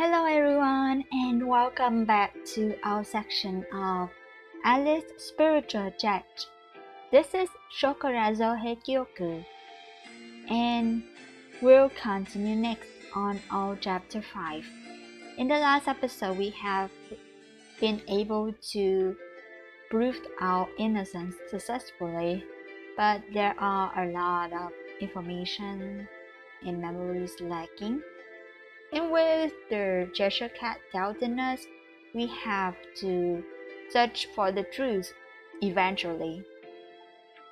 Hello everyone and welcome back to our section of Alice's Spiritual Judge. This is Shokora Zouheikyoku and we'll continue next on our chapter 5. In the last episode we have been able to prove our innocence successfully, but there are a lot of information and memories lacking. And with the Cheshire Cat doubting us, we have to search for the truth eventually.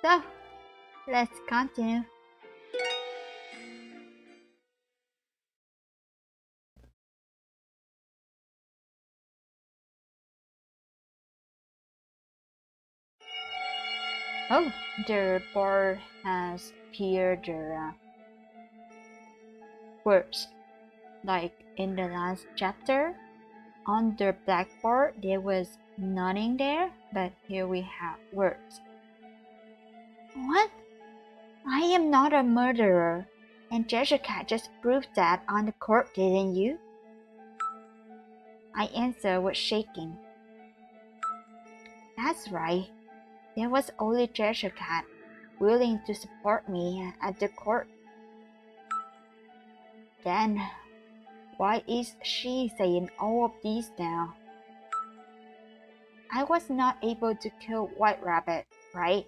So, let's continue. Oh, the board has appeared the words. Like in the last chapter, on the blackboard there was nothing there, but here we have words. What? I am not a murderer, and Cheshire Cat just proved that on the court, didn't you? I answered with shaking. That's right. There was only Cheshire Cat willing to support me at the court. Then, why is she saying all of these now? I was not able to kill White Rabbit, right?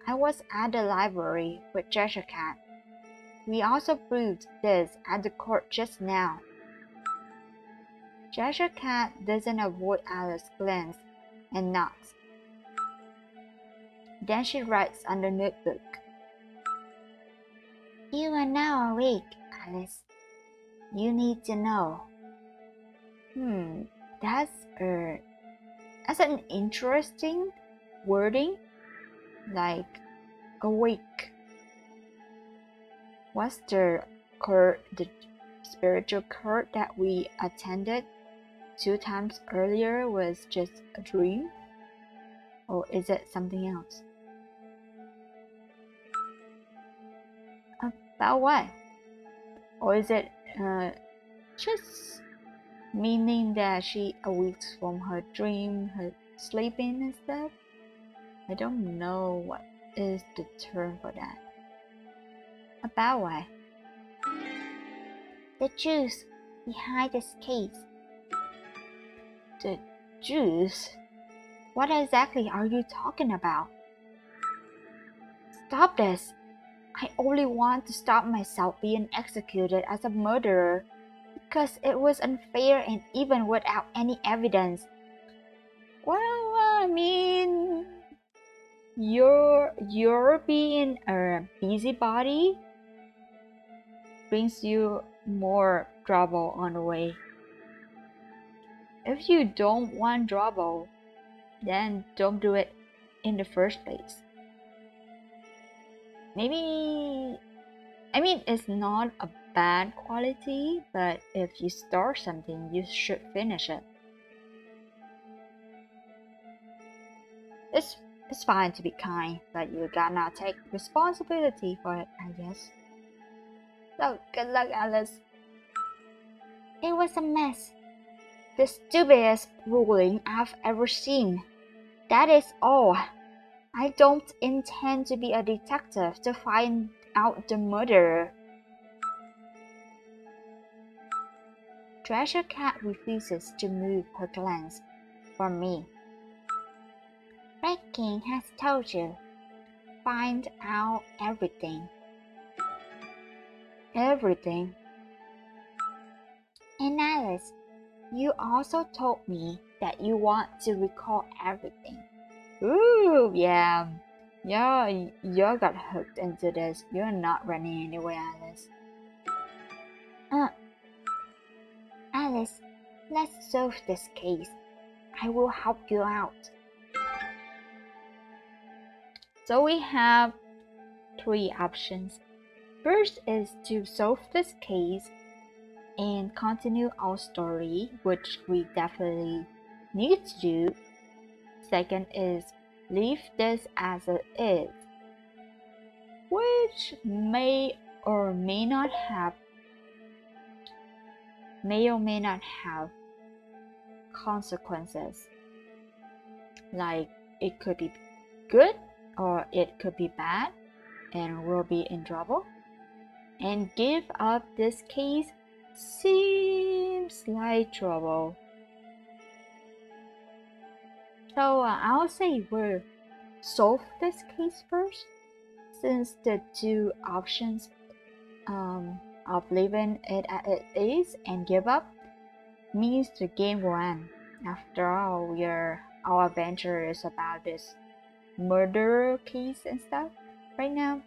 I was at the library with Cheshire Cat. We also proved this at the court just now. Cheshire Cat doesn't avoid Alice's glance and nods. Then she writes on the notebook. You are now awake, Alice. You need to know. That's an interesting wording, like awake. What's the court, the spiritual court that we attended 2 times earlier was just a dream? Or is it something else? About what? Or is it just meaning that she awakes from her dream, her sleeping and stuff? I don't know what is the term for that. About what? The truth behind this case. The truth? What exactly are you talking about? Stop this! I only want to stop myself being executed as a murderer because it was unfair and even without any evidence. Well, I mean, you're being a busybody brings you more trouble on the way. If you don't want trouble, then don't do it in the first place. It's not a bad quality, but if you start something, you should finish it. It's fine to be kind, but you gotta take responsibility for it, I guess. So, good luck, Alice. It was a mess. The stupidest ruling I've ever seen. That is all. I don't intend to be a detective to find out the murderer. Cheshire Cat refuses to move her glance from me. Red King has told you. Find out everything. Everything? And Alice, you also told me that you want to recall everything. Ooh, yeah. You got hooked into this. You're not running anywhere, Alice. Alice, let's solve this case. I will help you out. So we have 3 options. First is to solve this case and continue our story, which we definitely need to do. Second is leave this as it is, which may or may not have may or may not have consequences. Like it could be good or it could be bad and we'll be in trouble. And give up this case seems like trouble. So I'll say we'll solve this case first, since the two options of leaving it as it is and give up means the game will end. After all, our adventure is about this murder case and stuff right now.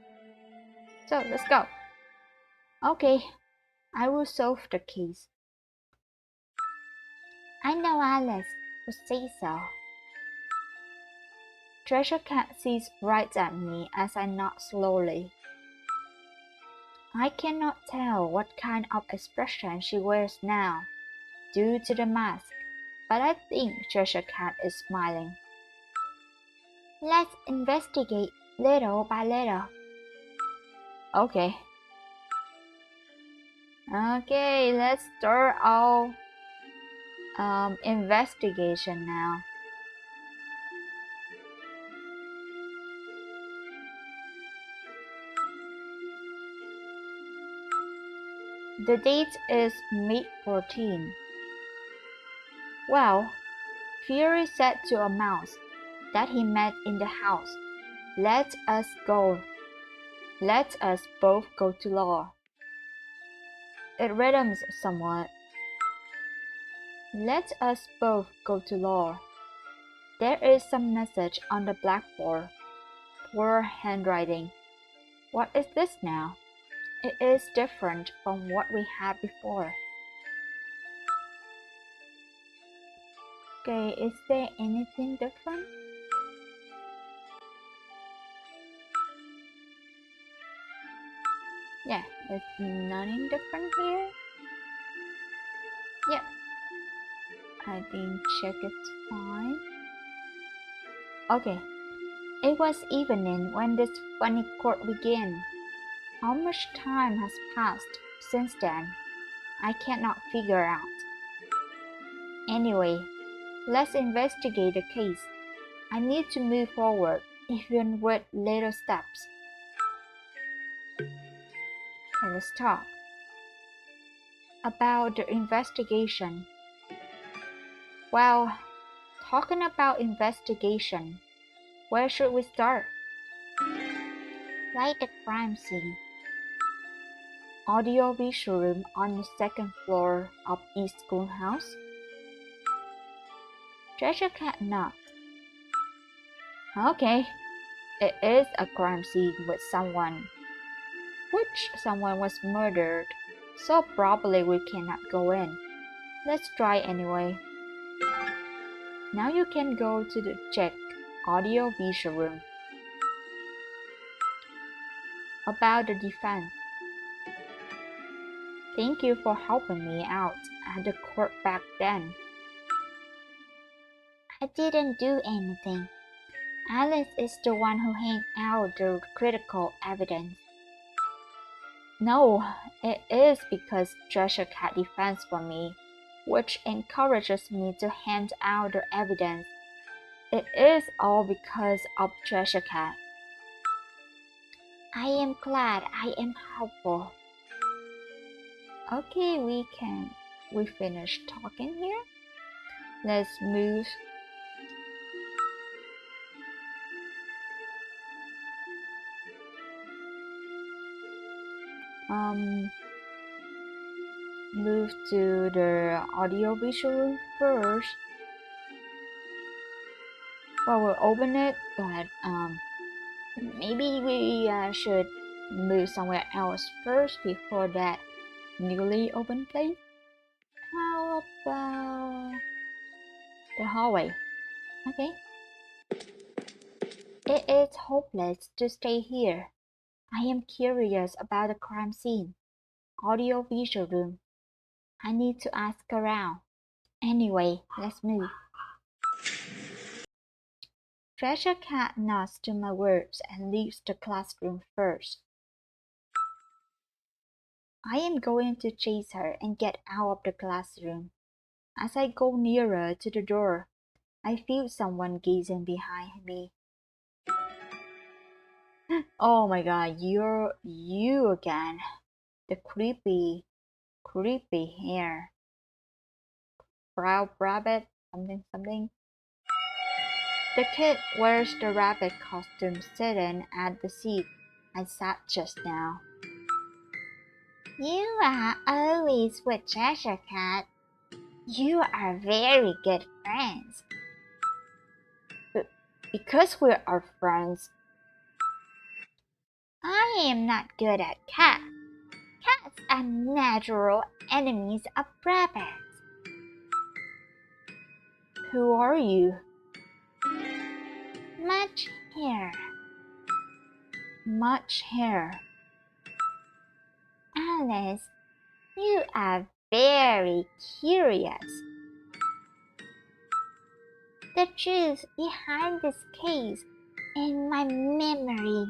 So let's go. Okay, I will solve the case. I know Alice would say so. Treasure Cat sees right at me as I nod slowly. I cannot tell what kind of expression she wears now, due to the mask, but I think Treasure Cat is smiling. Let's investigate little by little. Okay. Okay, let's start our investigation now. The date is May 14. Well, Fury said to a mouse that he met in the house, Let us go. Let us both go to law. It rhymes somewhat. Let us both go to law. There is some message on the blackboard. Poor handwriting. What is this now? It is different from what we had before. Okay, is there anything different? Yeah, there's nothing different here. Yep, I think check it's fine. Okay, it was evening when this funny court began. How much time has passed since then? I cannot figure out. Anyway, let's investigate the case. I need to move forward, even with little steps. Okay, let's talk about the investigation. Well, talking about investigation, where should we start? Right, the crime scene. Audio-visual room on the second floor of East Schoolhouse. Treasure Cat nods. Okay, it is a crime scene with someone. Which someone was murdered, so probably we cannot go in. Let's try anyway. Now you can go to the check audio-visual room. About the defense. Thank you for helping me out at the court back then. I didn't do anything. Alice is the one who handed out the critical evidence. No, it is because Treasure Cat defends for me, which encourages me to hand out the evidence. It is all because of Treasure Cat. I am glad I am helpful. Okay, we finished talking here. Let's move. Move to the audio-visual first. Well, we'll open it, but maybe we should move somewhere else first before that newly opened place. How about the hallway? Okay. It is hopeless to stay here. I am curious about the crime scene. Audio-visual room. I need to ask around. Anyway, let's move. Treasure Cat nods to my words and leaves the classroom first. I am going to chase her and get out of the classroom. As I go nearer to the door, I feel someone gazing behind me. Oh my god, you're you again. The creepy hair. Brow rabbit, something. The kid wears the rabbit costume sitting at the seat I sat just now. You are always with Cheshire Cat. You are very good friends. Because we are friends, I am not good at cats. Cats are natural enemies of rabbits. Who are you? Much hair. Much hair. Alice, you are very curious. The truth behind this case in my memory.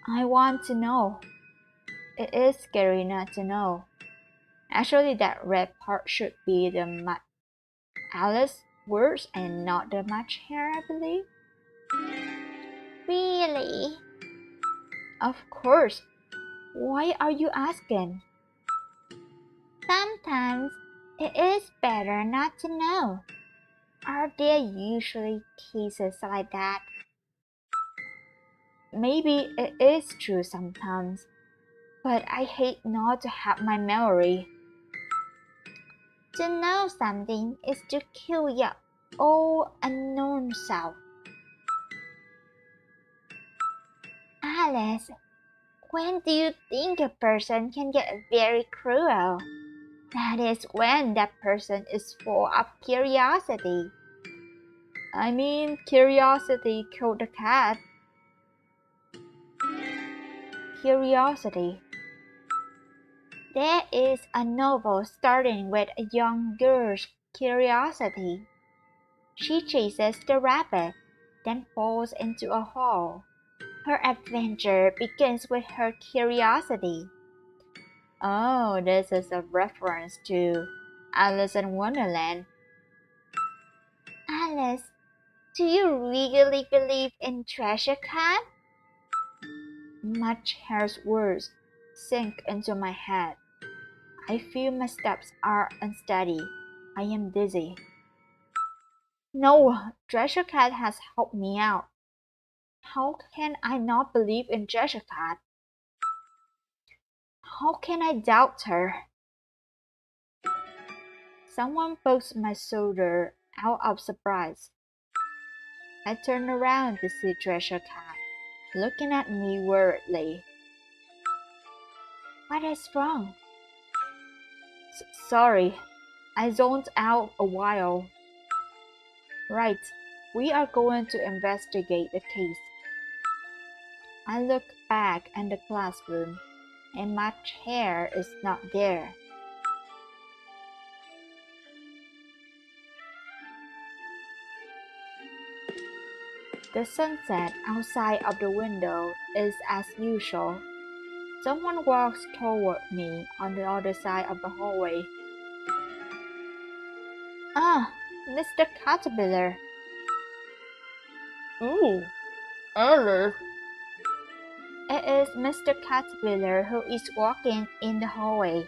I want to know. It is scary not to know. Actually, that red part should be the Alice words and not the much hair, I believe. Really? Of course. Why are you asking? Sometimes it is better not to know. Are there usually cases like that? Maybe it is true sometimes, but I hate not to have my memory. To know something is to kill your old unknown self. Alice, when do you think a person can get very cruel? That is when that person is full of curiosity. I mean, curiosity killed the cat. Curiosity. There is a novel starting with a young girl's curiosity. She chases the rabbit, then falls into a hole. Her adventure begins with her curiosity. Oh, this is a reference to Alice in Wonderland. Alice, do you really believe in Treasure Cat? Much hair's words sink into my head. I feel my steps are unsteady. I am dizzy. No, Treasure Cat has helped me out. How can I not believe in Treasure Cat? How can I doubt her? Someone pokes my shoulder out of surprise. I turn around to see Treasure Cat, looking at me worriedly. What is wrong? Sorry, I zoned out a while. Right, we are going to investigate the case. I look back in the classroom, and Much Hair is not there. The sunset outside of the window is as usual. Someone walks toward me on the other side of the hallway. Ah, Mr. Caterpillar. Ooh, Alice. It is Mr. Caterpillar who is walking in the hallway.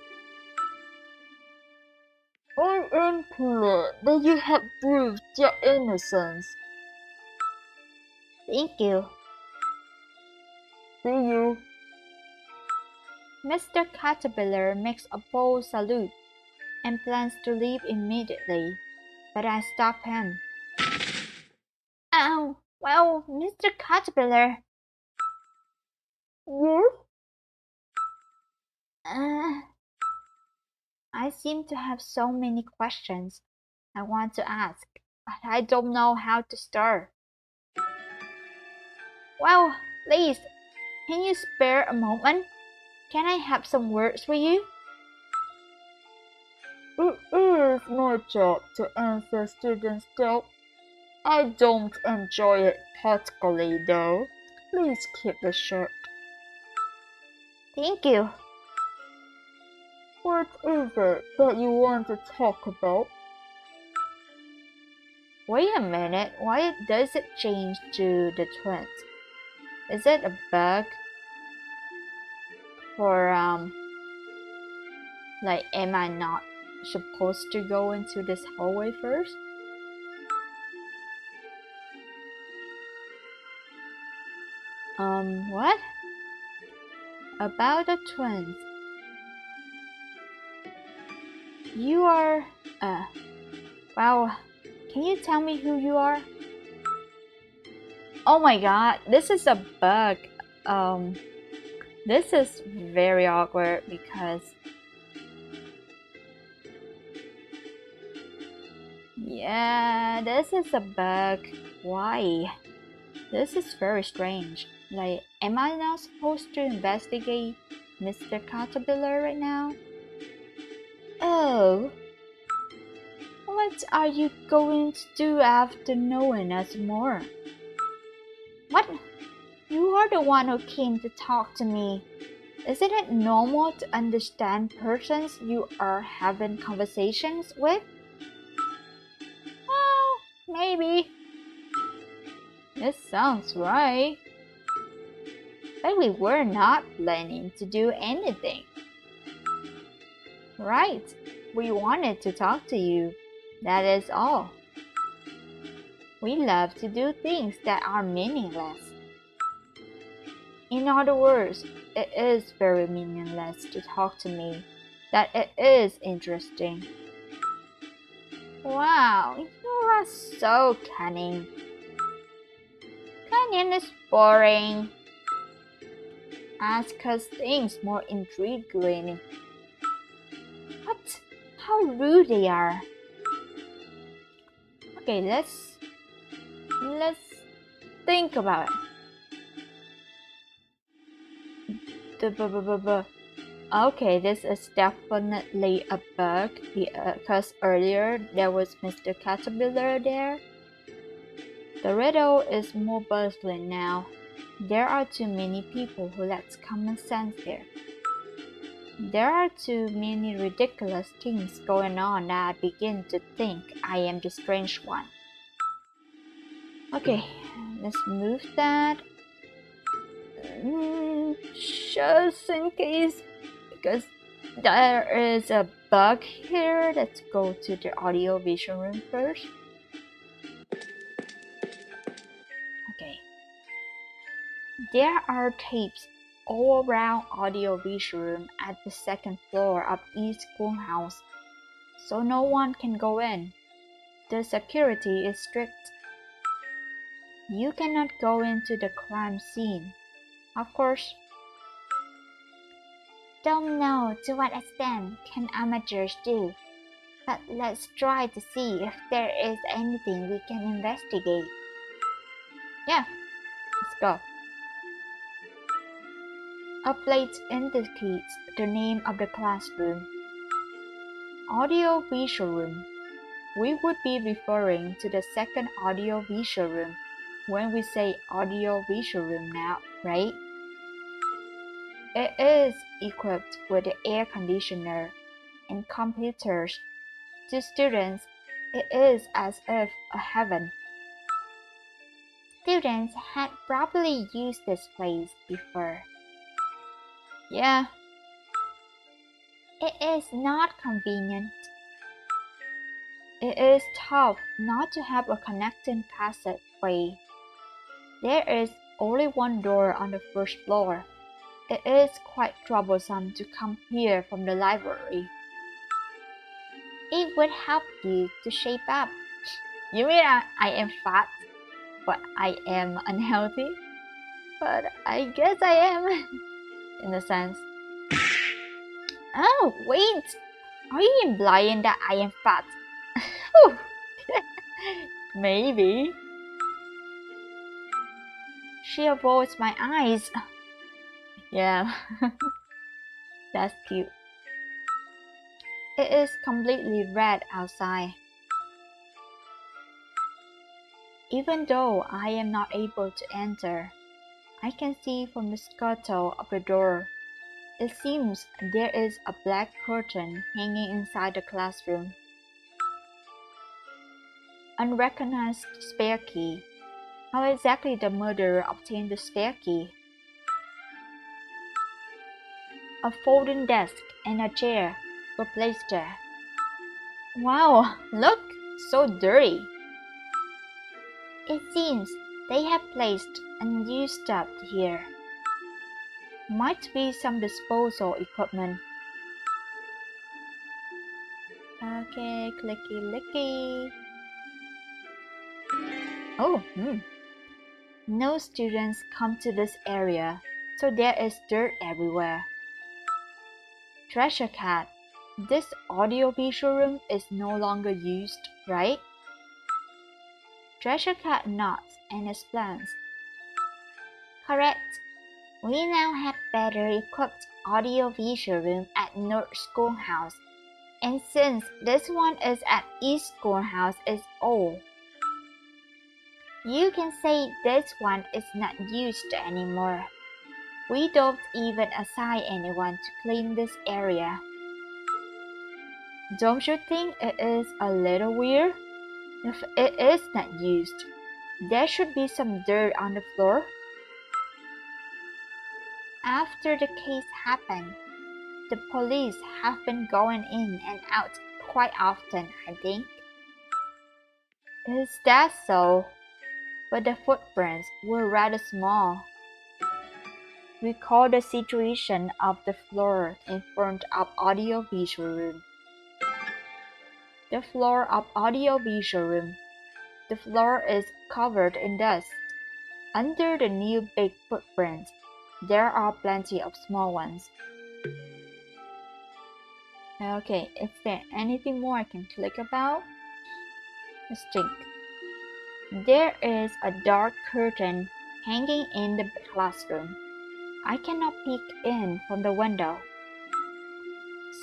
I am glad that you have proved your innocence. Thank you. See you. Mr. Caterpillar makes a bold salute and plans to leave immediately, but I stop him. Oh, well, Mr. Caterpillar. Yes? I seem to have so many questions I want to ask, but I don't know how to start. Well, please, can you spare a moment? Can I have some words with you? It is my job to answer students' doubts. I don't enjoy it particularly though. Please keep it short. Thank you. What is it that you want to talk about? Wait a minute, why does it change to the twins? Is it a bug? Or, like, am I not supposed to go into this hallway first? What? About the twins. You are, wow, can you tell me who you are? Oh my god, this is a bug. This is very awkward because yeah, this is a bug. Why? This is very strange. Like, am I not supposed to investigate Mr. Caterpillar right now? Oh, what are you going to do after knowing us more? What? You are the one who came to talk to me. Isn't it normal to understand persons you are having conversations with? Well, maybe. It sounds right. But we were not planning to do anything. Right. We wanted to talk to you. That is all. We love to do things that are meaningless. In other words, it is very meaningless to talk to me. That it is interesting. Wow, you are so cunning. Cunning is boring. Ask us things more intriguing. What? How rude they are. Okay, let's think about it. Okay, this is definitely a bug because earlier there was Mr. Caterpillar there. The riddle is more puzzling now. There are too many people who lack common sense here. There are too many ridiculous things going on that I begin to think I am the strange one. Okay, let's move that. Just in case, because there is a bug here. Let's go to the audio visual room first. Okay. There are tapes all around audio visual room at the second floor of each schoolhouse, so no one can go in. The security is strict. You cannot go into the crime scene, of course. Don't know to what extent can amateurs do, but let's try to see if there is anything we can investigate. Yeah, let's go. A plate indicates the name of the classroom. Audio visual room. We would be referring to the second audio visual room when we say audio visual room now, right? It is equipped with the air conditioner and computers. To students, it is as if a heaven. Students had probably used this place before. Yeah. It is not convenient. It is tough not to have a connecting passageway. There is only one door on the first floor. It is quite troublesome to come here from the library. It would help you to shape up. You mean I am fat, but I am unhealthy? But I guess I am, in a sense. Oh, wait! Are you implying that I am fat? Maybe. She avoids my eyes. Yeah, that's cute. It is completely red outside. Even though I am not able to enter, I can see from the scuttle of the door. It seems there is a black curtain hanging inside the classroom. Unrecognized spare key. How exactly the murderer obtained the spare key? A folding desk and a chair were placed there. Wow, look, so dirty. It seems they have placed unused stuff here. Might be some disposal equipment. Okay, clicky licky. Oh, No students come to this area, so there is dirt everywhere. Treasure cat. This audiovisual room is no longer used, right? Treasure cat nods and explains. Correct. We now have better equipped audiovisual room at North Schoolhouse, and since this one is at East Schoolhouse is old, you can say this one is not used anymore. We don't even assign anyone to clean this area. Don't you think it is a little weird? If it is not used, there should be some dirt on the floor. After the case happened, the police have been going in and out quite often, I think. Is that so? But the footprints were rather small. Recall the situation of the floor in front of audiovisual room. The floor of audiovisual room. The floor is covered in dust. Under the new big footprints, there are plenty of small ones. Okay, is there anything more I can click about? Let's think. There is a dark curtain hanging in the classroom. I cannot peek in from the window.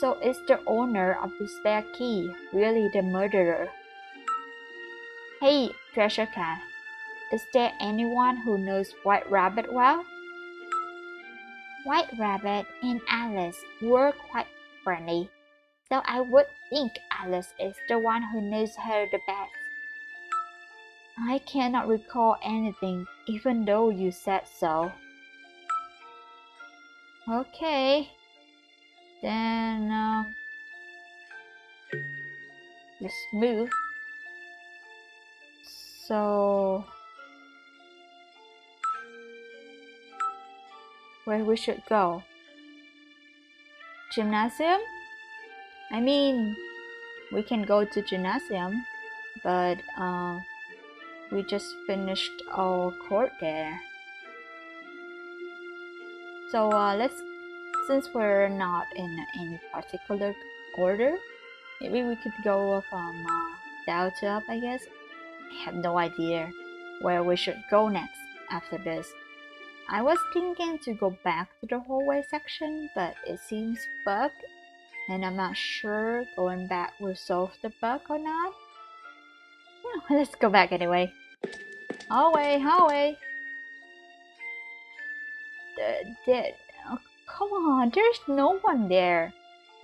So is the owner of the spare key really the murderer? Hey, Treasure Cat, is there anyone who knows White Rabbit well? White Rabbit and Alice were quite friendly, so I would think Alice is the one who knows her the best. I cannot recall anything, even though you said so. Okay, then let's move. So, where we should go? Gymnasium? I mean, we can go to gymnasium, but we just finished our court there. So since we're not in any particular order, maybe we could go from down to up, I guess. I have no idea where we should go next after this. I was thinking to go back to the hallway section, but it seems bugged, and I'm not sure going back will solve the bug or not. Let's go back anyway. Hallway. Oh, come on, there's no one there.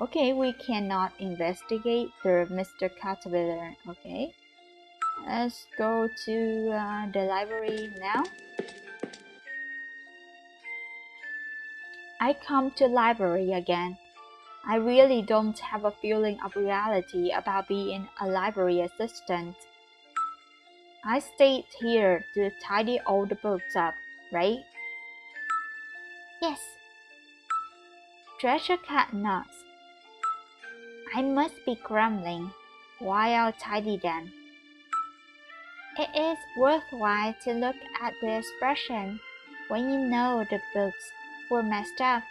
Okay, we cannot investigate the Mr. Caterpillar. Okay, let's go to the library now. I come to library again. I really don't have a feeling of reality about being a library assistant. I stayed here to tidy all the books up, right? Yes. Treasure Cat nods. I must be grumbling while I'll tidy them. It is worthwhile to look at the expression when you know the books were messed up.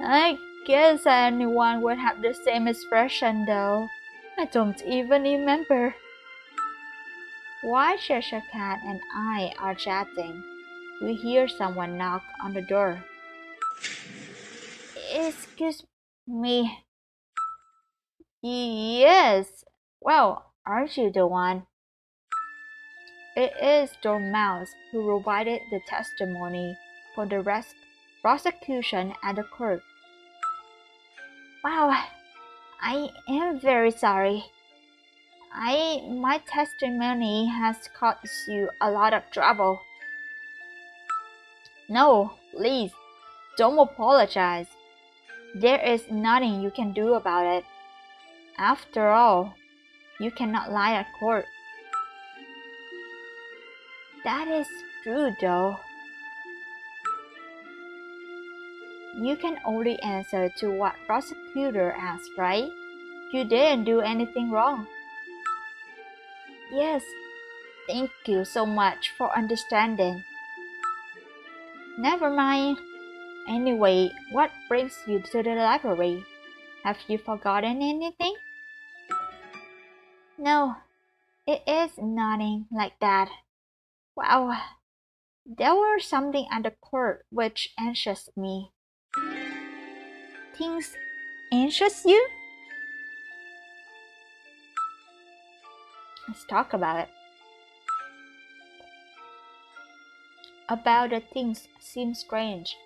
I guess anyone would have the same expression though. I don't even remember. While Cheshire Cat and I are chatting, we hear someone knock on the door. Excuse me. Yes. Well, aren't you the one? It is Dormouse who provided the testimony for the prosecution at the court. Wow, I am very sorry. My testimony has caused you a lot of trouble. No, please, don't apologize. There is nothing you can do about it. After all, you cannot lie at court. That is true, though. You can only answer to what prosecutor asks, right? You didn't do anything wrong. Yes, thank you so much for understanding. Never mind. Anyway, what brings you to the library? Have you forgotten anything? No, it is nothing like that. Wow, there was something at the court which anxious me. Things anxious you? Let's talk about it. About the things seem strange.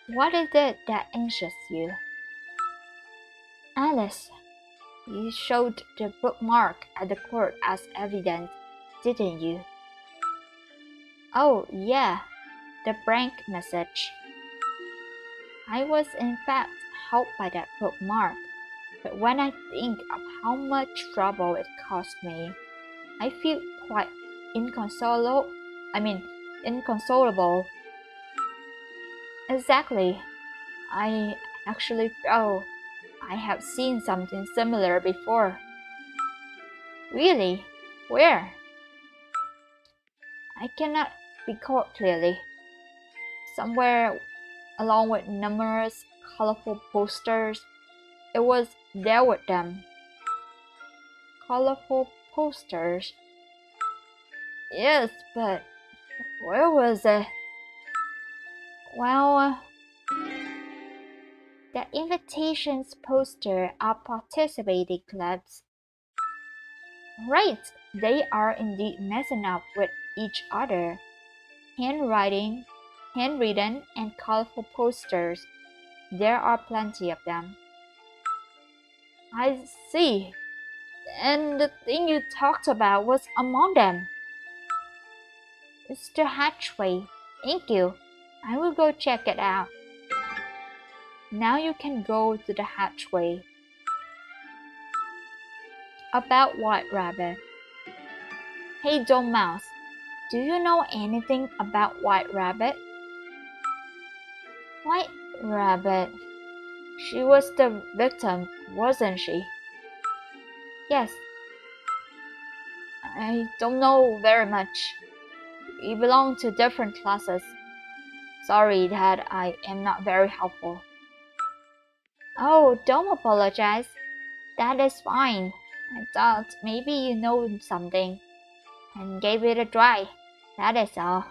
What is it that anxious you? Alice, you showed the bookmark at the court as evidence, didn't you? Oh, yeah, the blank message. I was in fact helped by that bookmark, but when I think of how much trouble it cost me, I feel quite inconsolable. Inconsolable. Exactly. I actually felt I have seen something similar before. Really? Where? I cannot recall clearly. Somewhere along with numerous colorful posters. It was there with them. Colorful posters? Yes, but where was it? Well, the invitations poster of participating clubs. Right, they are indeed messing up with each other. Handwritten, and colorful posters. There are plenty of them. I see. And the thing you talked about was among them. It's the hatchway. Thank you. I will go check it out. Now you can go to the hatchway. About White Rabbit. Hey, Mouse, do you know anything about White Rabbit? White Rabbit. She was the victim, wasn't she? Yes. I don't know very much. We belong to different classes. Sorry that I am not very helpful. Oh, don't apologize. That is fine. I thought maybe you know something and gave it a try. That is all.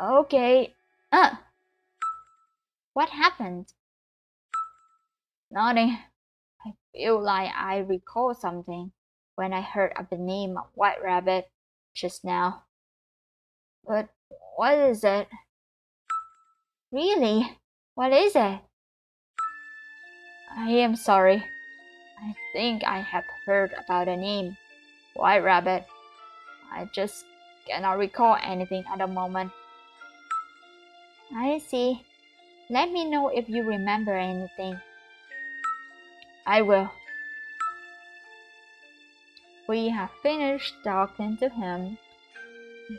Okay. What happened? Nothing. I feel like I recall something when I heard of the name of White Rabbit just now. But what is it? Really? What is it? I am sorry. I think I have heard about the name White Rabbit. I just cannot recall anything at the moment. I see. Let me know if you remember anything. I will. We have finished talking to him.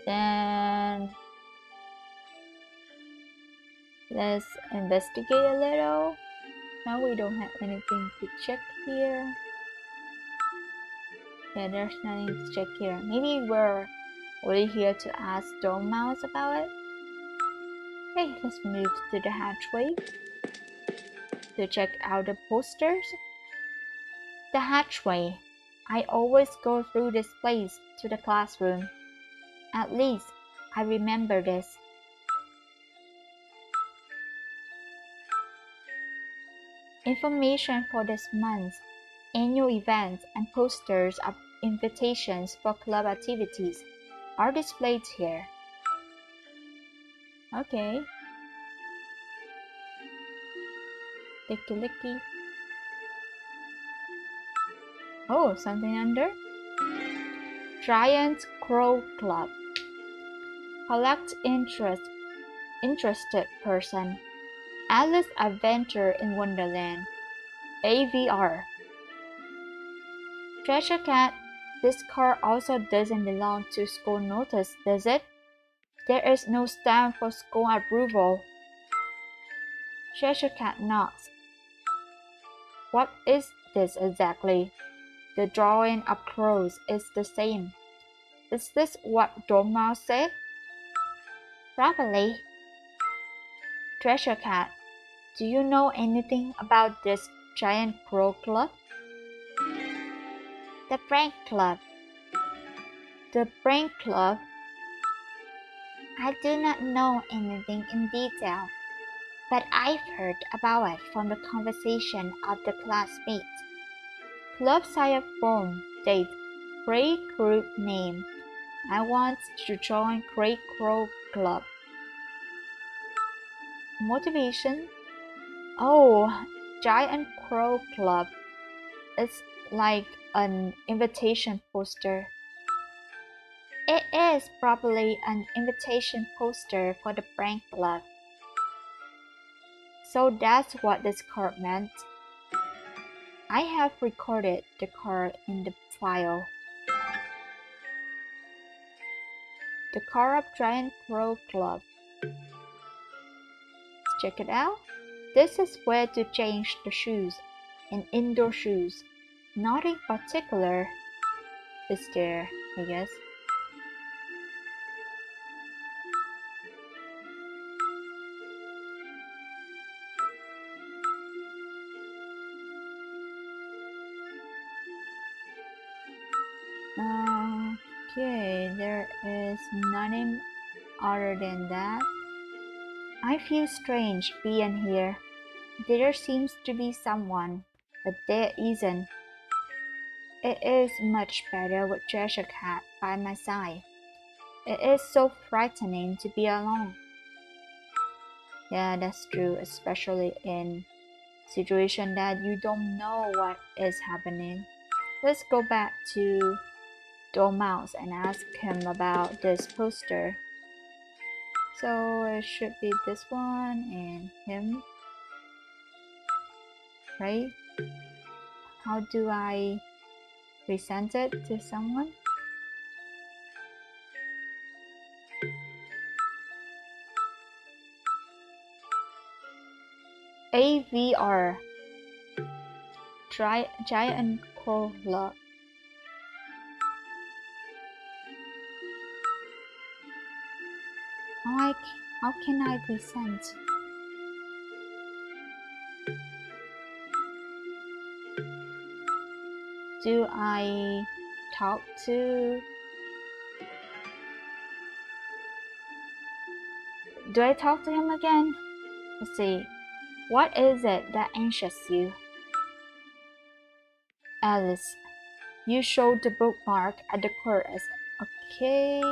Then let's investigate a little. Now we don't have anything to check here. Yeah, there's nothing to check here. Maybe we're only here to ask Dormouse about it. Okay, let's move to the hatchway to check out the posters. The hatchway. I always go through this place to the classroom. At least I remember this. Information for this month's annual events and posters invitations for club activities are displayed here. Okay. Licky. Oh, something under? Giant Crow Club. Collect interested person. Alice Adventure in Wonderland. AVR. Treasure Cat. This card also doesn't belong to school notice, does it? There is no stamp for school approval. Treasure Cat nods. What is this exactly? The drawing of crows is the same. Is this what Dormouse said? Probably. Treasure Cat, do you know anything about this giant crow club? The Prank Club. The Prank Club? I do not know anything in detail, but I've heard about it from the conversation of the classmates. Club site form, date, Grey Group name. I want to join Grey Crow Club. Motivation? Oh, Giant Crow Club. It's like an invitation poster. It is probably an invitation poster for the prank club. So that's what this card meant. I have recorded the card in the file. The card of Giant Crow Club. Let's check it out. This is where to change the shoes and indoor shoes. Nothing particular is there, I guess. Okay, there is nothing other than that. I feel strange being here. There seems to be someone, but there isn't. It is much better with Treasure Cat by my side. It is so frightening to be alone. Yeah, that's true, especially in situation that you don't know what is happening. Let's go back to Dormouse and ask him about this poster. So it should be this one and him, right? How do I present it to someone? AVR, Giant Crow Club. How can I present? Do I talk to? Do I talk to him again? Let's see. What is it that anxious you? Alice, you showed the bookmark at the chorus. Okay.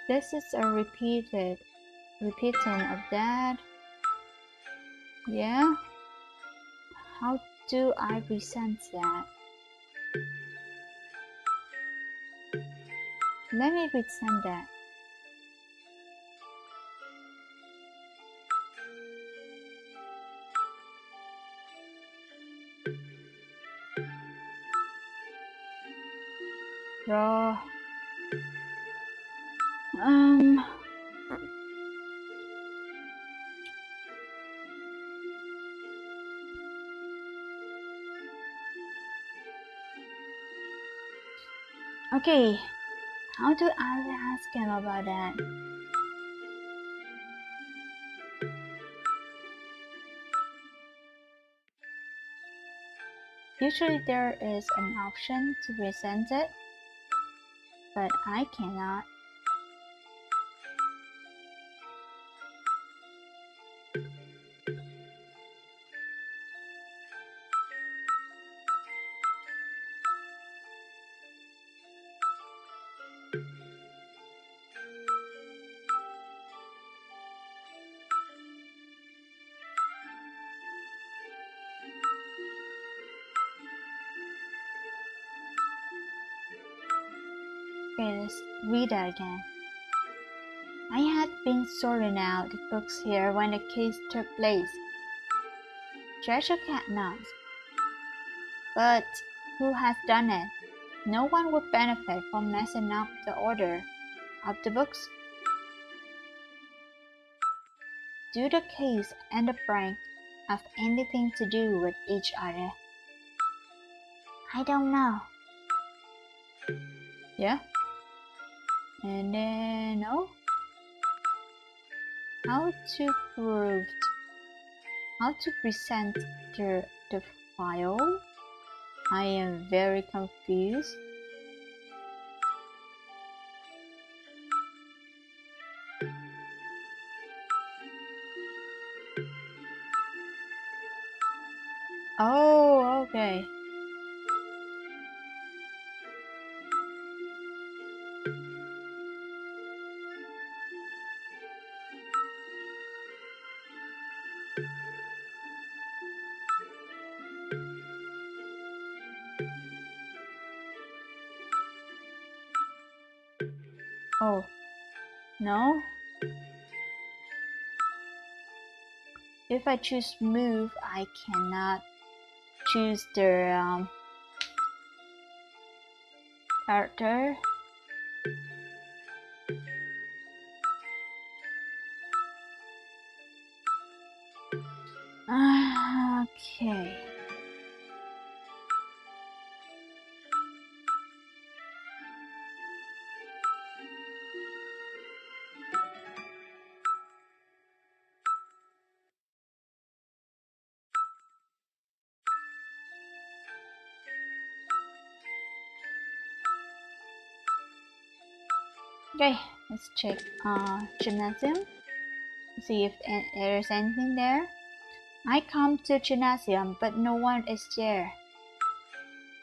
This is a repeating of that. Yeah. How do I present that? Let me present that. Draw. Okay, how do I ask him about that? Usually there is an option to resend it, but I cannot. Okay, let's read that again. I had been sorting out the books here when the case took place. Treasure Cat nods. But who has done it? No one would benefit from messing up the order of the books. Do the case and the prank have anything to do with each other? I don't know. Yeah? And then, no? How to present the file? I am very confused. Oh, okay. Oh, no? If I choose move, I cannot choose the character. Okay. Okay, let's check gymnasium. See if there's anything there. I come to gymnasium, but no one is there.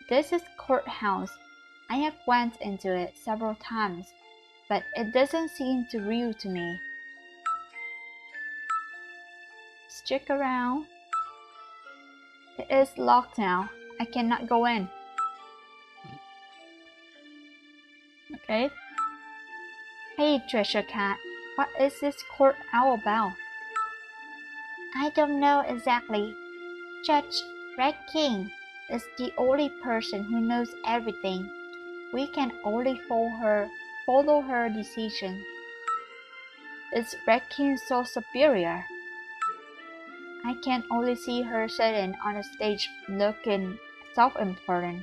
This is courthouse. I have went into it several times, but it doesn't seem to real to me. Stick around. It is locked now. I cannot go in. Okay. Hey, Treasure Cat. What is this court all about? I don't know exactly. Judge Red King is the only person who knows everything. We can only follow her decision. Is Red King so superior? I can only see her sitting on a stage looking self-important.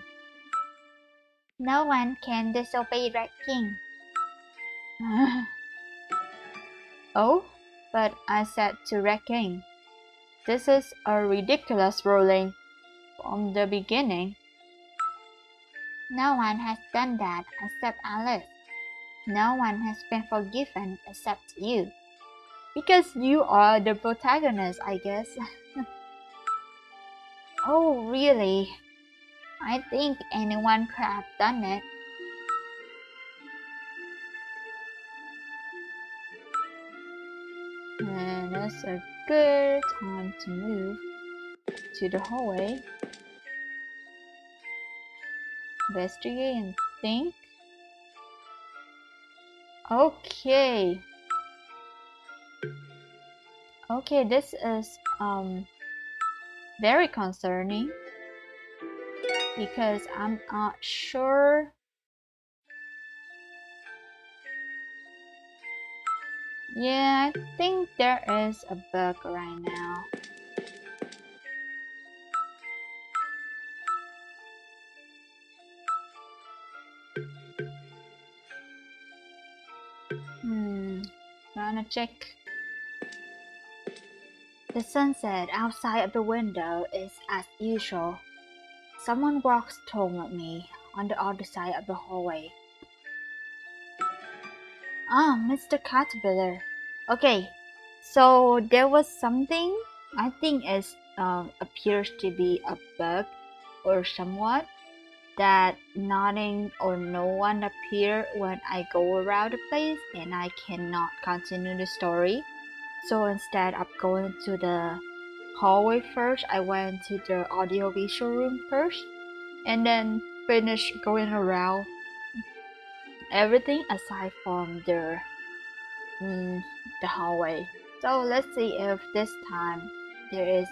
No one can disobey Red King. Oh, but I said to Red King, this is a ridiculous ruling from the beginning. No one has done that except Alice. No one has been forgiven except you. Because you are the protagonist, I guess. Oh, really? I think anyone could have done it. And that's a good time to move to the hallway. Investigate and think. Okay. Okay, this is very concerning because I'm not sure. Yeah, I think there is a bug right now. Gonna check. The sunset outside of the window is as usual. someone walks toward me on the other side of the hallway. Ah, Mr. Caterpillar. Okay, so there was something, I think it appears to be a bug or somewhat, that nothing or no one appear when I go around the place and I cannot continue the story. So instead of going to the hallway first, I went to the audiovisual room first and then finished going around everything aside from the hallway. So let's see if this time there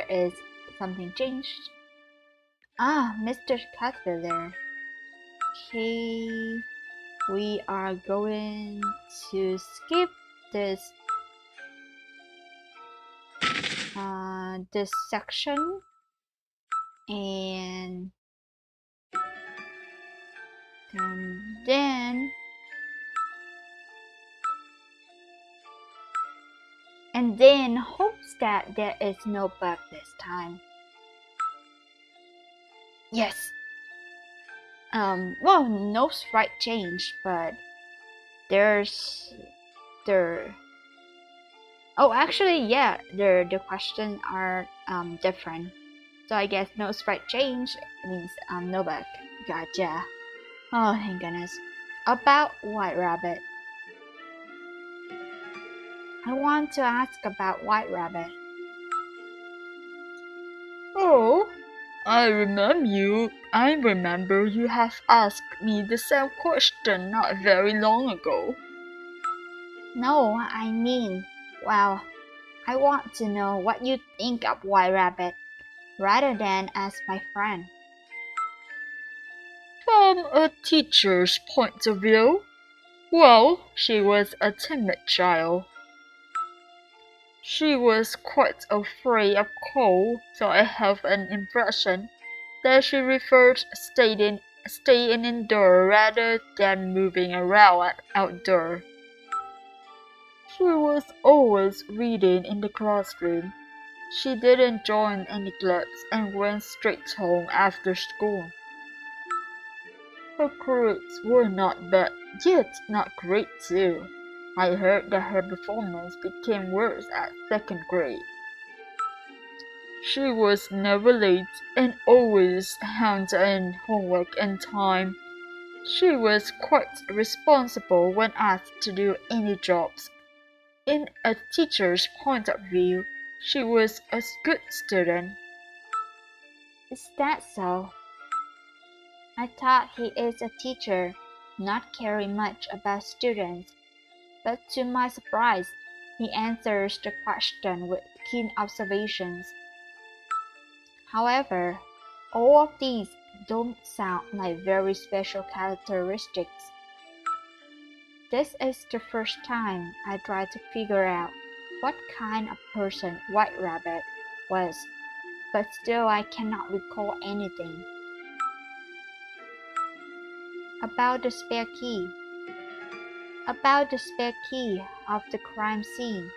is something changed. Ah, Mr. Caterpillar. Okay, we are going to skip this this section and then hopes that there is no bug this time. Yes. Well, no sprite change, but there's there. Oh, actually, yeah, the questions are different. So I guess no sprite change means no bug. Gotcha. Oh, thank goodness. About White Rabbit. I want to ask about White Rabbit. Oh, I remember you have asked me the same question not very long ago. No, I mean, well, I want to know what you think of White Rabbit rather than as my friend. From a teacher's point of view, well, she was a timid child. She was quite afraid of cold, so I have an impression that she preferred staying indoor rather than moving around outdoor. She was always reading in the classroom. She didn't join any clubs and went straight home after school. Her grades were not bad, yet not great too. I heard that her performance became worse at second grade. She was never late and always handed in homework in time. She was quite responsible when asked to do any jobs. In a teacher's point of view, she was a good student. Is that so? I thought he is a teacher, not caring much about students, but to my surprise, he answers the question with keen observations. However, all of these don't sound like very special characteristics. This is the first time I try to figure out what kind of person White Rabbit was, but still I cannot recall anything. About the spare key. About the spare key of the crime scene.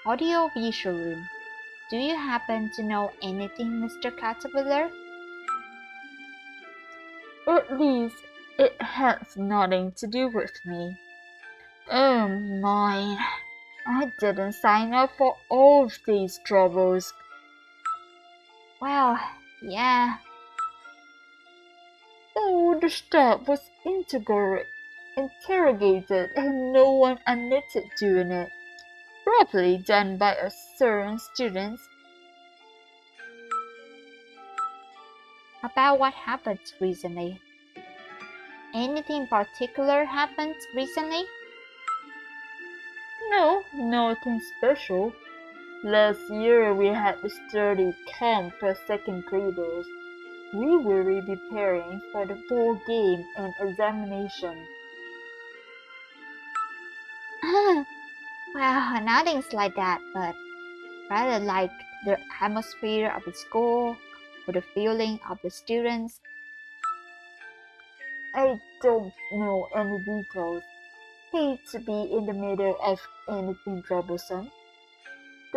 Audio-visual room. Do you happen to know anything, Mr. Caterpillar? At least it has nothing to do with me. Oh my, I didn't sign up for all of these troubles. Well, yeah. So the staff was interrogated and no one admitted doing it. Probably done by a certain student. About what happened recently? Anything particular happened recently? No, nothing special. Last year we had a study camp for second graders. We were preparing for the board game and examination. Well, nothing's like that, but rather like the atmosphere of the school or the feeling of the students. I don't know any details. Hate to be in the middle of anything troublesome.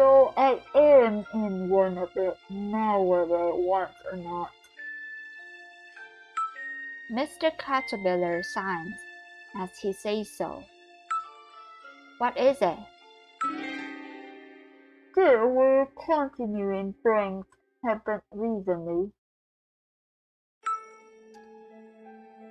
So I am in one of it now whether I want or not. Mr. Caterpillar signs as he says so. What is it? There were continuing pranks happened recently.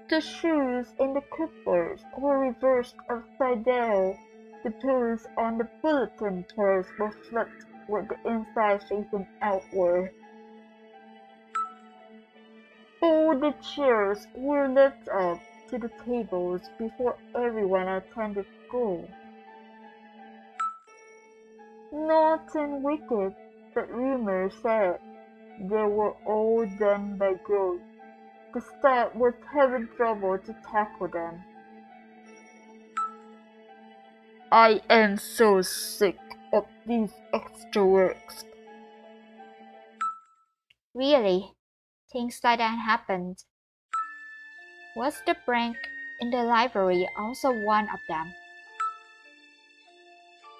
The shoes in the clippers were reversed upside down. The tools on the bulletin boards were flipped with the inside facing outward. All the chairs were lifted up to the tables before everyone attended school. Nothing wicked, but rumors said they were all done by girls. The staff was having trouble to tackle them. I am so sick of these extra works. Really? Things like that happened. Was the prank in the library also one of them?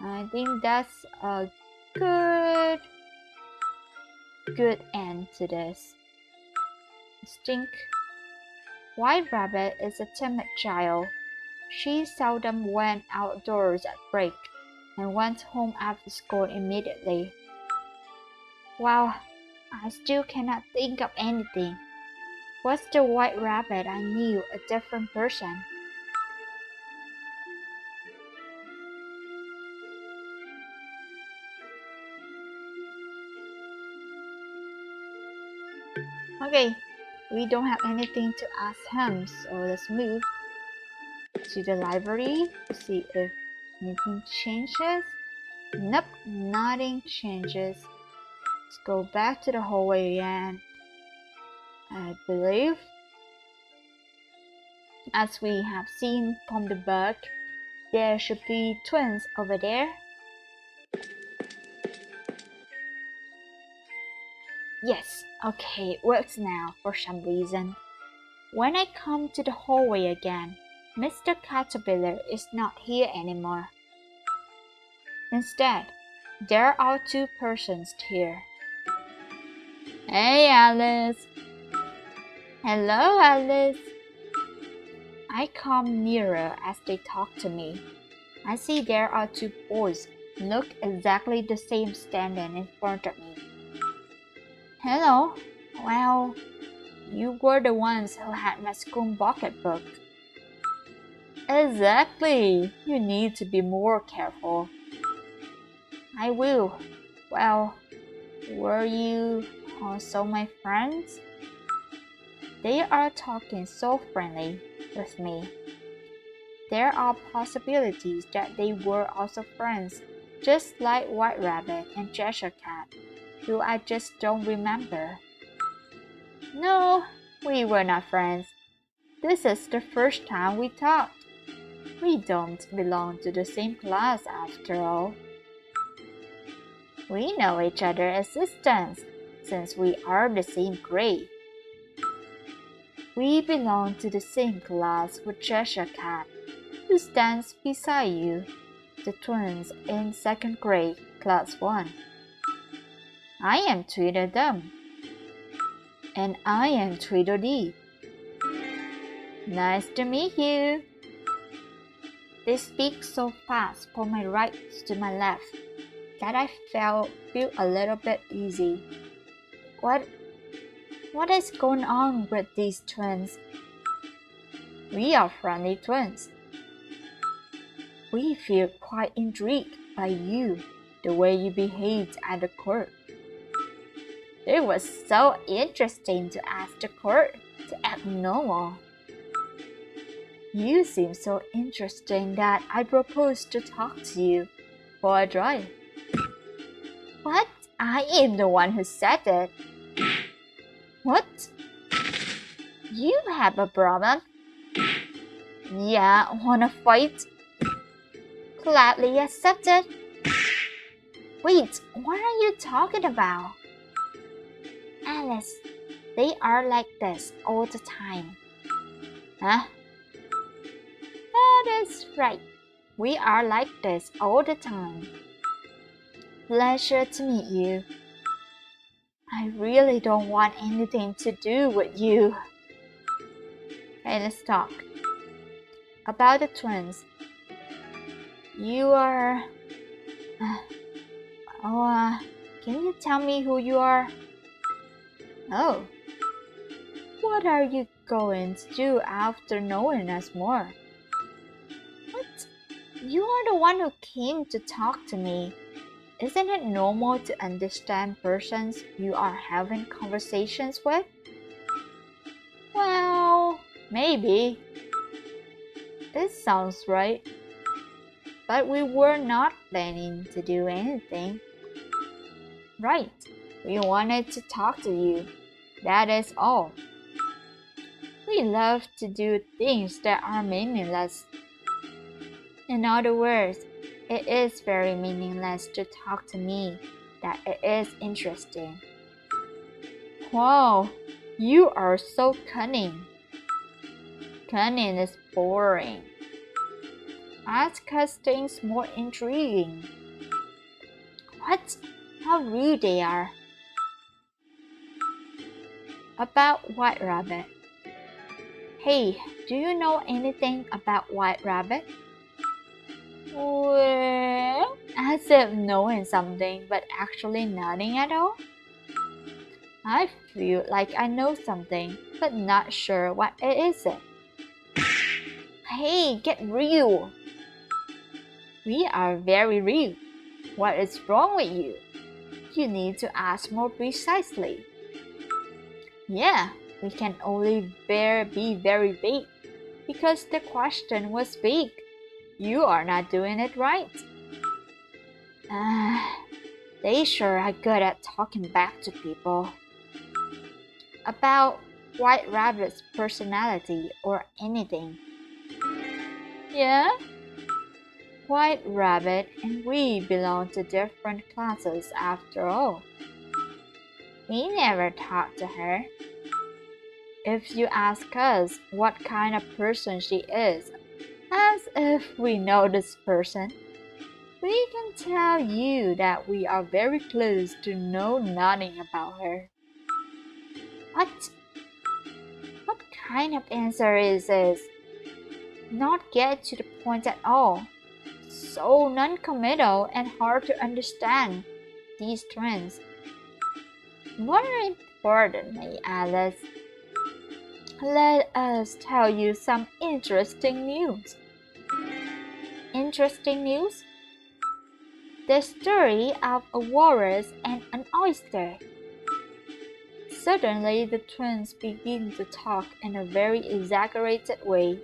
I think that's a good end to this. Stink. White Rabbit is a timid child. She seldom went outdoors at break and went home after school immediately. Well, I still cannot think of anything. Was the White Rabbit I knew a different person? Okay, we don't have anything to ask him, so let's move to the library to see if anything changes. Nope, nothing changes. Let's go back to the hallway again. I believe, as we have seen from the book, there should be twins over there. Yes, okay, it works now for some reason. When I come to the hallway again, Mr. Caterpillar is not here anymore. Instead, there are two persons here. Hey, Alice. Hello, Alice. I come nearer as they talk to me. I see there are two boys who look exactly the same standing in front of me. Hello. Well, you were the ones who had my school pocketbook. Exactly. You need to be more careful. I will. Well, were you also my friends? They are talking so friendly with me. There are possibilities that they were also friends, just like White Rabbit and Cheshire Cat, who I just don't remember. No, we were not friends. This is the first time we talked. We don't belong to the same class after all. We know each other's existence since we are the same grade. We belong to the same class with Cheshire Cat, who stands beside you, the twins in second grade, class 1. I am Tweedledum. And I am Tweedledee. Nice to meet you. They speak so fast from my right to my left that I feel a little bit easy. What is going on with these twins? We are friendly twins. We feel quite intrigued by you, the way you behaved at the court. It was so interesting to ask the court to act normal. You seem so interesting that I proposed to talk to you for a drive. What? I am the one who said it. What? You have a problem? Yeah, wanna fight? Gladly accepted. Wait, what are you talking about? Alice, they are like this all the time. Huh? That is right. We are like this all the time. pleasure to meet you. I really don't want anything to do with you. Okay, let's talk. About the twins. You are... can you tell me who you are? Oh. What are you going to do after knowing us more? What? You are the one who came to talk to me. Isn't it normal to understand persons you are having conversations with? Well, maybe. It sounds right. But we were not planning to do anything. Right. We wanted to talk to you. That is all. We love to do things that are meaningless. In other words, it is very meaningless to talk to me. That it is interesting. Wow, you are so cunning. Cunning is boring. Ask us things more intriguing. What? How rude they are. About White Rabbit. Hey, do you know anything about White Rabbit? Well, as if knowing something but actually nothing at all. I feel like I know something, but not sure what it is. Hey, get real! We are very real. What is wrong with you? You need to ask more precisely. Yeah, we can only be very vague because the question was vague. You are not doing it right. They sure are good at talking back to people. About White Rabbit's personality or anything. Yeah? White Rabbit and we belong to different classes after all. We never talked to her. If you ask us what kind of person she is, as if we know this person, we can tell you that we are very close to know nothing about her. What? What kind of answer is this? Not get to the point at all. So non-committal and hard to understand, these trends. More importantly, Alice, let us tell you some interesting news. Interesting news? The story of a walrus and an oyster. Suddenly, the twins begin to talk in a very exaggerated way.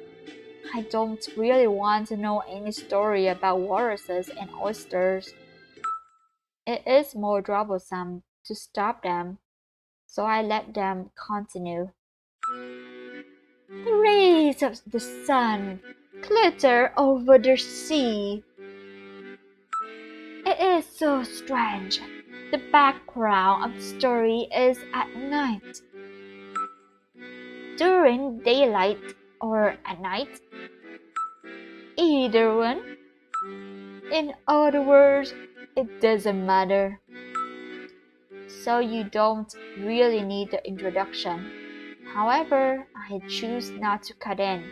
I don't really want to know any story about walruses and oysters. It is more troublesome to stop them, so I let them continue. The rays of the sun glitter over the sea. It is so strange. The background of the story is at night. During daylight or at night. Either one. In other words, it doesn't matter. So you don't really need the introduction. However, I choose not to cut in.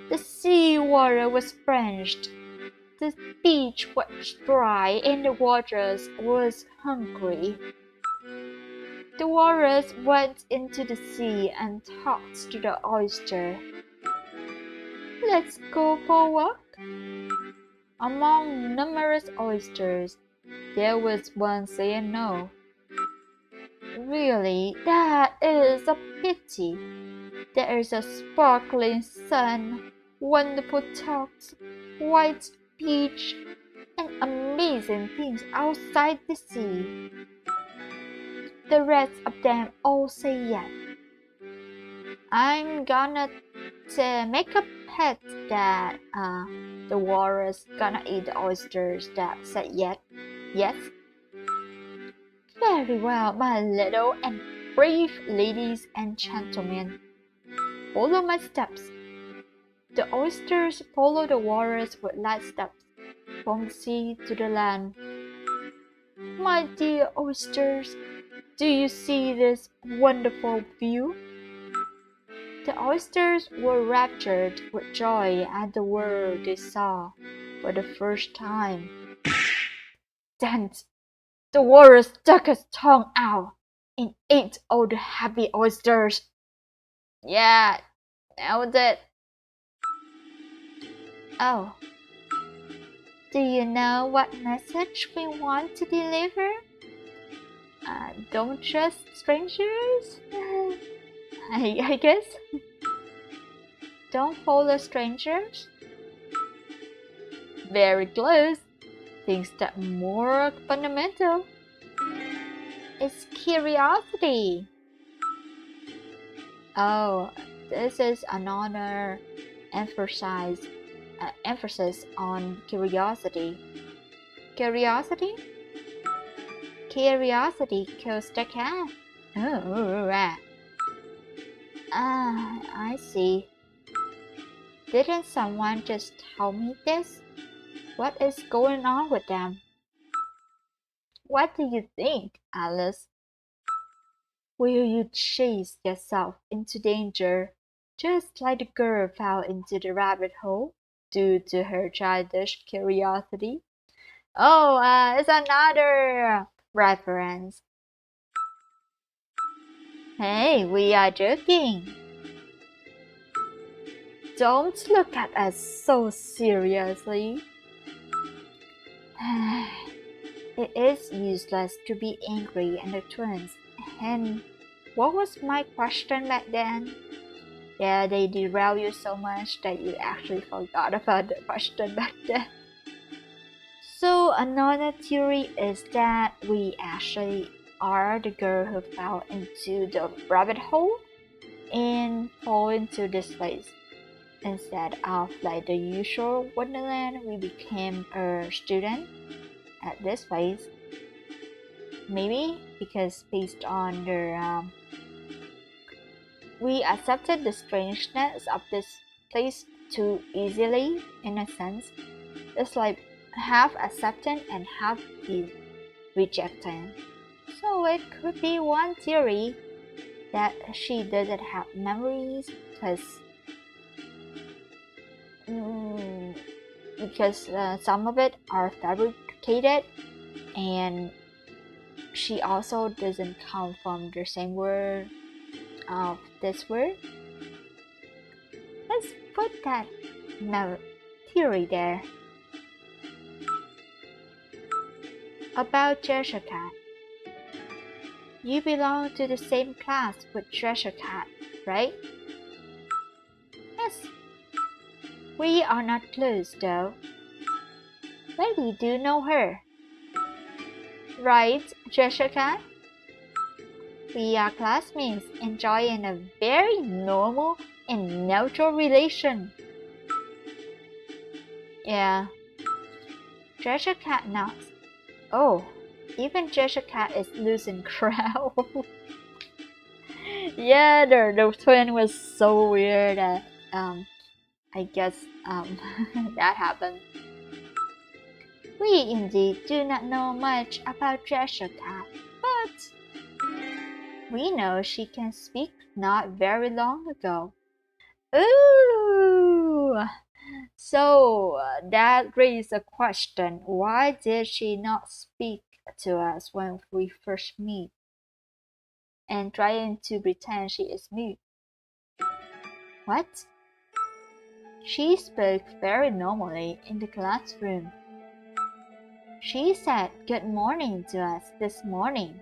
The sea water was drenched. The beach was dry and the waters was hungry. The walrus went into the sea and talked to the oyster. Let's go for a walk. Among numerous oysters, there was one saying no. Really, that is a pity. There is a sparkling sun, wonderful talks, white beach, and amazing things outside the sea. The rest of them all say yes. I'm gonna make a bet that the walrus gonna eat the oysters that said yes. Yes. Very well, my little and brave ladies and gentlemen. Follow my steps. The oysters follow the walrus with light steps from the sea to the land. My dear oysters, do you see this wonderful view? The oysters were raptured with joy at the world they saw for the first time. Then the walrus stuck his tongue out and ate all the happy oysters. Yeah, nailed it. Oh, do you know what message we want to deliver? Don't trust strangers? I guess. Don't follow strangers? Very close. Things that are more fundamental. It's curiosity. Oh, this is another emphasis on curiosity. Curiosity? Curiosity kills the cat. Oh, right. I see. Didn't someone just tell me this? What is going on with them? What do you think, Alice? Will you chase yourself into danger, just like the girl fell into the rabbit hole due to her childish curiosity? Oh, it's another reference. Hey, we are joking. Don't look at us so seriously. It is useless to be angry at the twins. And what was my question back then? Yeah, they derail you so much that you actually forgot about the question back then. So another theory is that we actually are the girl who fell into the rabbit hole and fall into this place. Instead of like the usual Wonderland, we became a student at this place. Maybe because based on we accepted the strangeness of this place too easily, in a sense. It's like half accepting and half rejecting. So it could be one theory that she doesn't have memories because some of it are fabricated, and she also doesn't come from the same word of this word. Let's put that theory there. About Treasure Cat. You belong to the same class with Treasure Cat, right? Yes. We are not close though. But we do know her. Right, Treasure Cat? We are classmates enjoying a very normal and neutral relation. Yeah. Treasure Cat nods. Oh, even Treasure Cat is losing ground. Yeah, the twin was so weird that I guess that happened. We indeed do not know much about Treasure Cat, but we know she can speak not very long ago. Ooh! So that raises a question. Why did she not speak to us when we first meet and trying to pretend she is mute? What? She spoke very normally in the classroom. She said good morning to us this morning.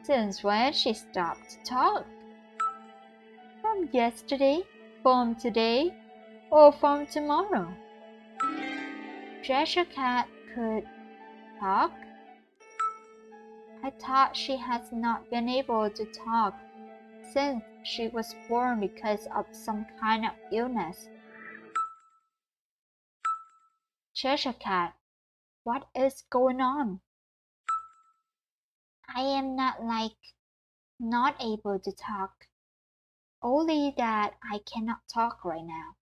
Since when she stopped to talk? From yesterday, from today, or from tomorrow? Treasure Cat could talk? I thought she has not been able to talk since she was born because of some kind of illness. Treasure Cat, what is going on? I am not able to talk. Only that I cannot talk right now.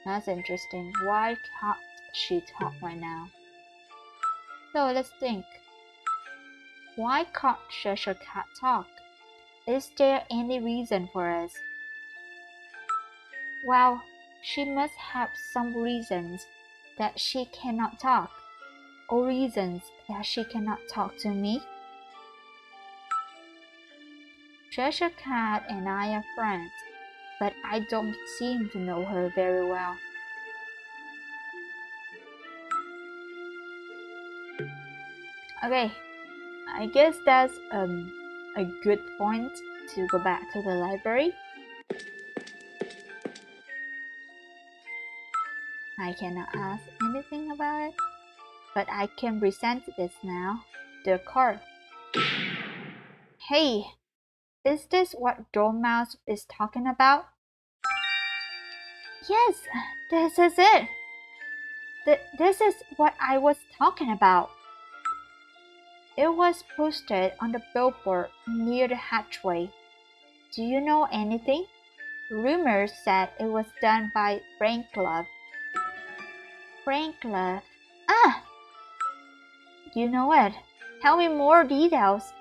That's interesting. Why can't she talk right now. So let's think. Why can't Cheshire Cat talk? Is there any reason for us? Well, she must have some reasons that she cannot talk, or reasons that she cannot talk to me. Cheshire Cat and I are friends, but I don't seem to know her very well. Okay, I guess that's a good point to go back to the library. I cannot ask anything about it, but I can present this now. The card. Hey, is this what Dormouse is talking about? Yes, this is it. This is what I was talking about. It was posted on the billboard near the hatchway. Do you know anything? Rumors said it was done by Brain Club. Brain Club? Ah! You know it. Tell me more details.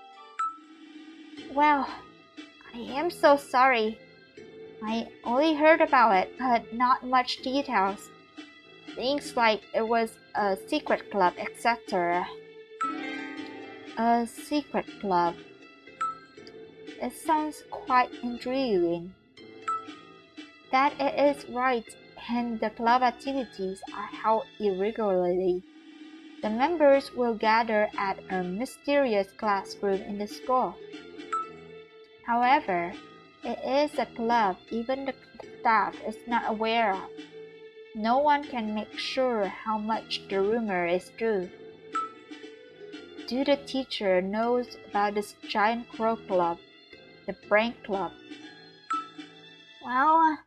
Well, I am so sorry. I only heard about it, but not much details. Things like it was a secret club, etc. A secret club. It sounds quite intriguing. That it is right, and the club activities are held irregularly. The members will gather at a mysterious classroom in the school. However, it is a club even the staff is not aware of. No one can make sure how much the rumor is true. Do the teacher knows about this giant crow club, the Brain Club? Well,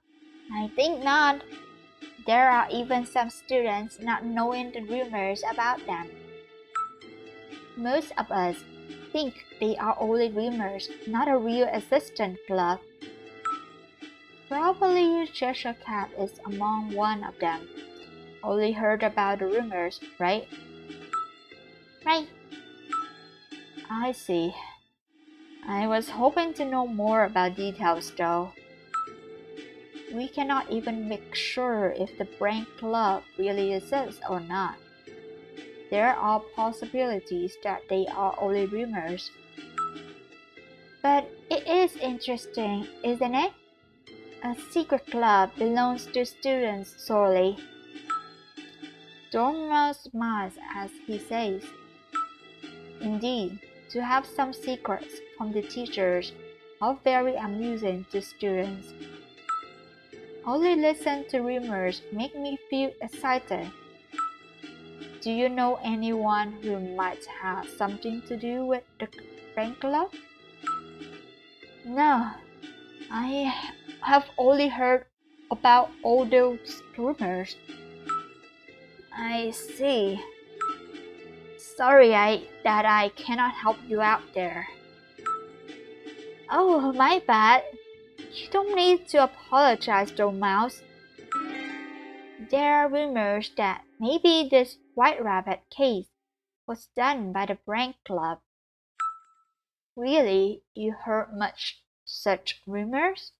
I think not. There are even some students not knowing the rumors about them. Most of us think they are only rumors, not a real existent club. Probably Cheshire Cat is among one of them. Only heard about the rumors, right? Right. I see. I was hoping to know more about details though. We cannot even make sure if the Brain Club really exists or not. There are possibilities that they are only rumors. But it is interesting, isn't it? A secret club belongs to students solely. Dormouse smiles as he says, Indeed, to have some secrets from the teachers are very amusing to students. Only listen to rumors make me feel excited. Do you know anyone who might have something to do with the Brain Club? No, I have only heard about all those rumors. I see. Sorry that I cannot help you out there. Oh, my bad. You don't need to apologize, Dormouse. There are rumors that maybe this White Rabbit case was done by the Brain Club. Really, you heard much such rumors?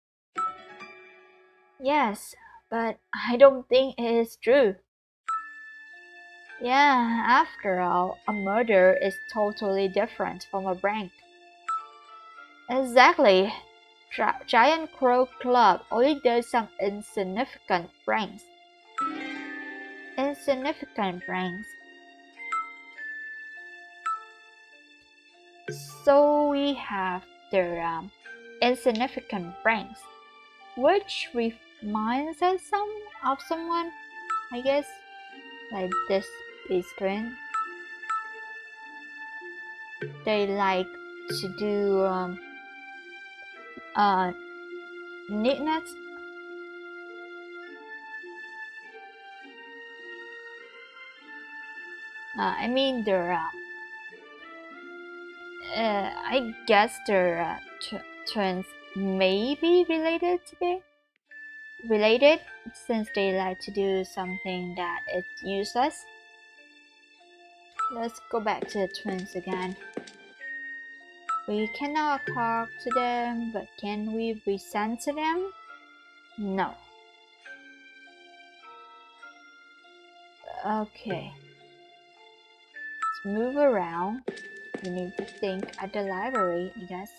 Yes, but I don't think it is true. Yeah, after all, a murder is totally different from a prank. Exactly. Giant Crow Club only does some insignificant pranks. Insignificant pranks. So we have the insignificant pranks, which reminds us of someone, I guess, like this is twin. They like to do knickknacks. I mean, I guess their twins may be related to me. related since they like to do something that is useless. Let's go back to the twins again. We cannot talk to them, but can we resent to them? No. Okay. Let's move around. We need to think at the library, I guess.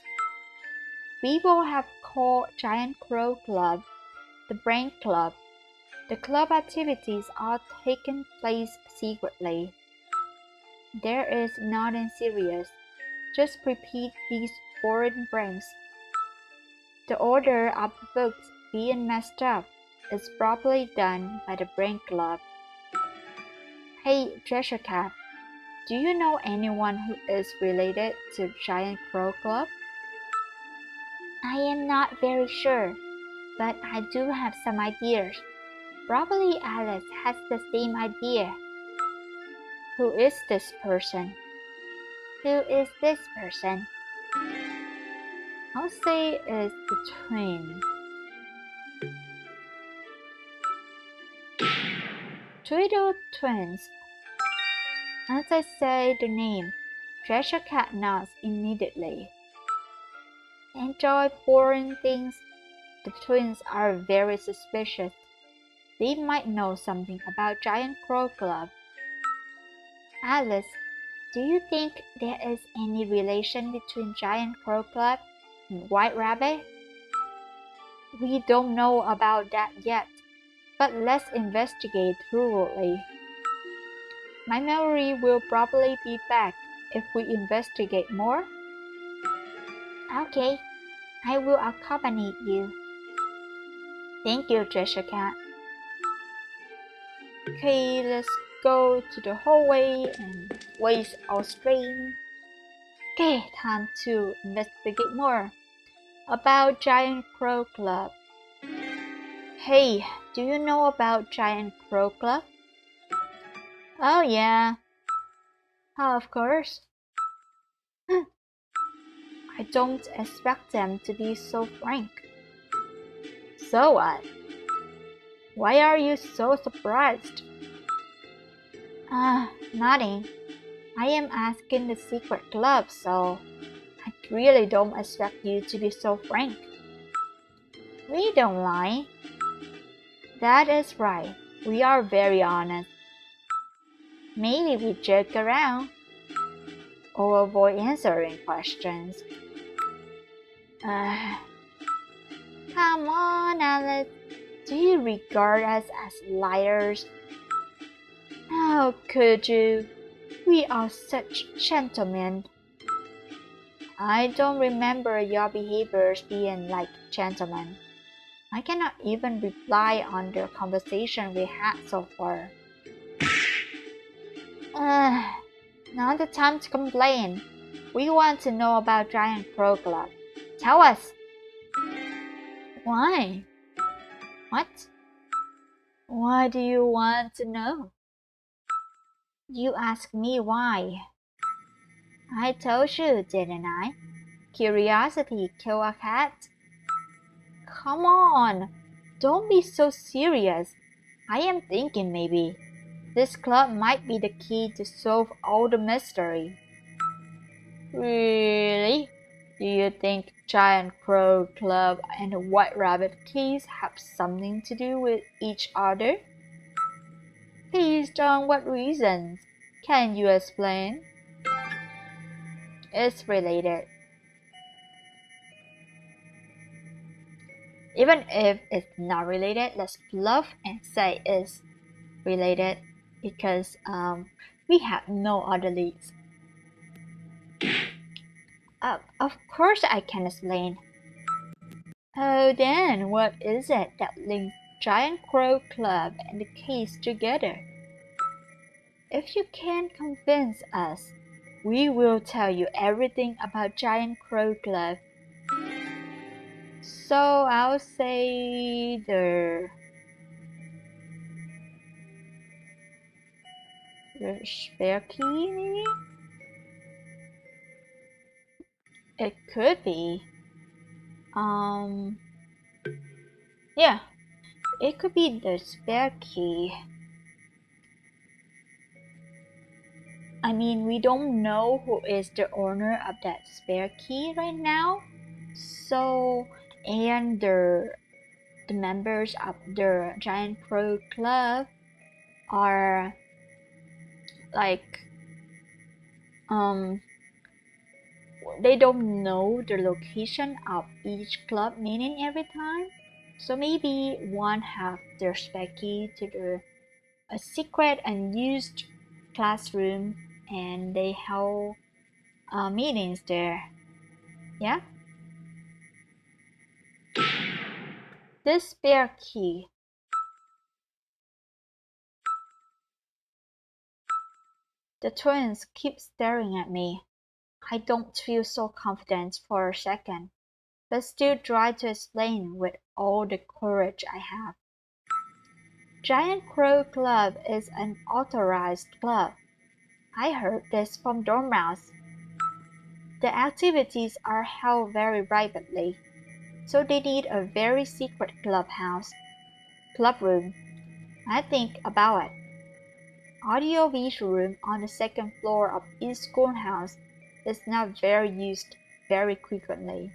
People have called Giant Crow Club the Brain Club. The club activities are taking place secretly. There is nothing serious. Just repeat these boring brains. The order of the books being messed up is probably done by the Brain Club. Hey, Treasure Cat, do you know anyone who is related to Giant Crow Club? I am not very sure, but I do have some ideas. Probably Alice has the same idea. Who is this person? Who is this person? I'll say it's the twins. Tweedle twins. As I say the name, Treasure Cat nods immediately. Enjoy boring things? The twins are very suspicious. They might know something about Giant Crow Club. Alice, do you think there is any relation between Giant Crow Club and White Rabbit? We don't know about that yet, but let's investigate thoroughly. My memory will probably be back if we investigate more. Okay, I will accompany you. Thank you, Treasure Cat. Okay, let's go to the hallway and waste our strain. Okay, time to investigate more about Giant Crow Club. Hey, do you know about Giant Crow Club? Oh yeah. Of course. I don't expect them to be so frank. So what? Why are you so surprised? Nothing. I am asking the secret club, so I really don't expect you to be so frank. We don't lie. That is right. We are very honest. Maybe we joke around or avoid answering questions. Come on, Alice. Do you regard us as liars? How could you? We are such gentlemen. I don't remember your behaviors being like gentlemen. I cannot even reply on the conversation we had so far. Not the time to complain. We want to know about Giant Crow Club. Tell us. Why? What? Why do you want to know? You ask me why. I told you, didn't I? Curiosity kills a cat. Come on, don't be so serious. I am thinking maybe this club might be the key to solve all the mystery. Really? Do you think Giant Crow Club and White Rabbit case have something to do with each other? Based on what reasons? Can you explain? It's related. Even if it's not related, let's bluff and say it's related because we have no other leads. Of course I can explain. Oh, then what is it that links Giant Crow Club and the case together? If you can convince us, we will tell you everything about Giant Crow Club. So I'll say the spare key, maybe? It could be. Yeah, it could be the spare key. I mean, we don't know who is the owner of that spare key right now. So, and the members of the Giant Crow Club are like, they don't know the location of each club meeting every time. So maybe one have their spare key to a secret unused classroom and they hold meetings there. Yeah? This spare key. The twins keep staring at me. I don't feel so confident for a second, but still try to explain with all the courage I have. Giant Crow Club is an authorized club. I heard this from Dormouse. The activities are held very privately, so they need a very secret club room. I think about it. Audio-visual room on the second floor of each schoolhouse is not very used very frequently.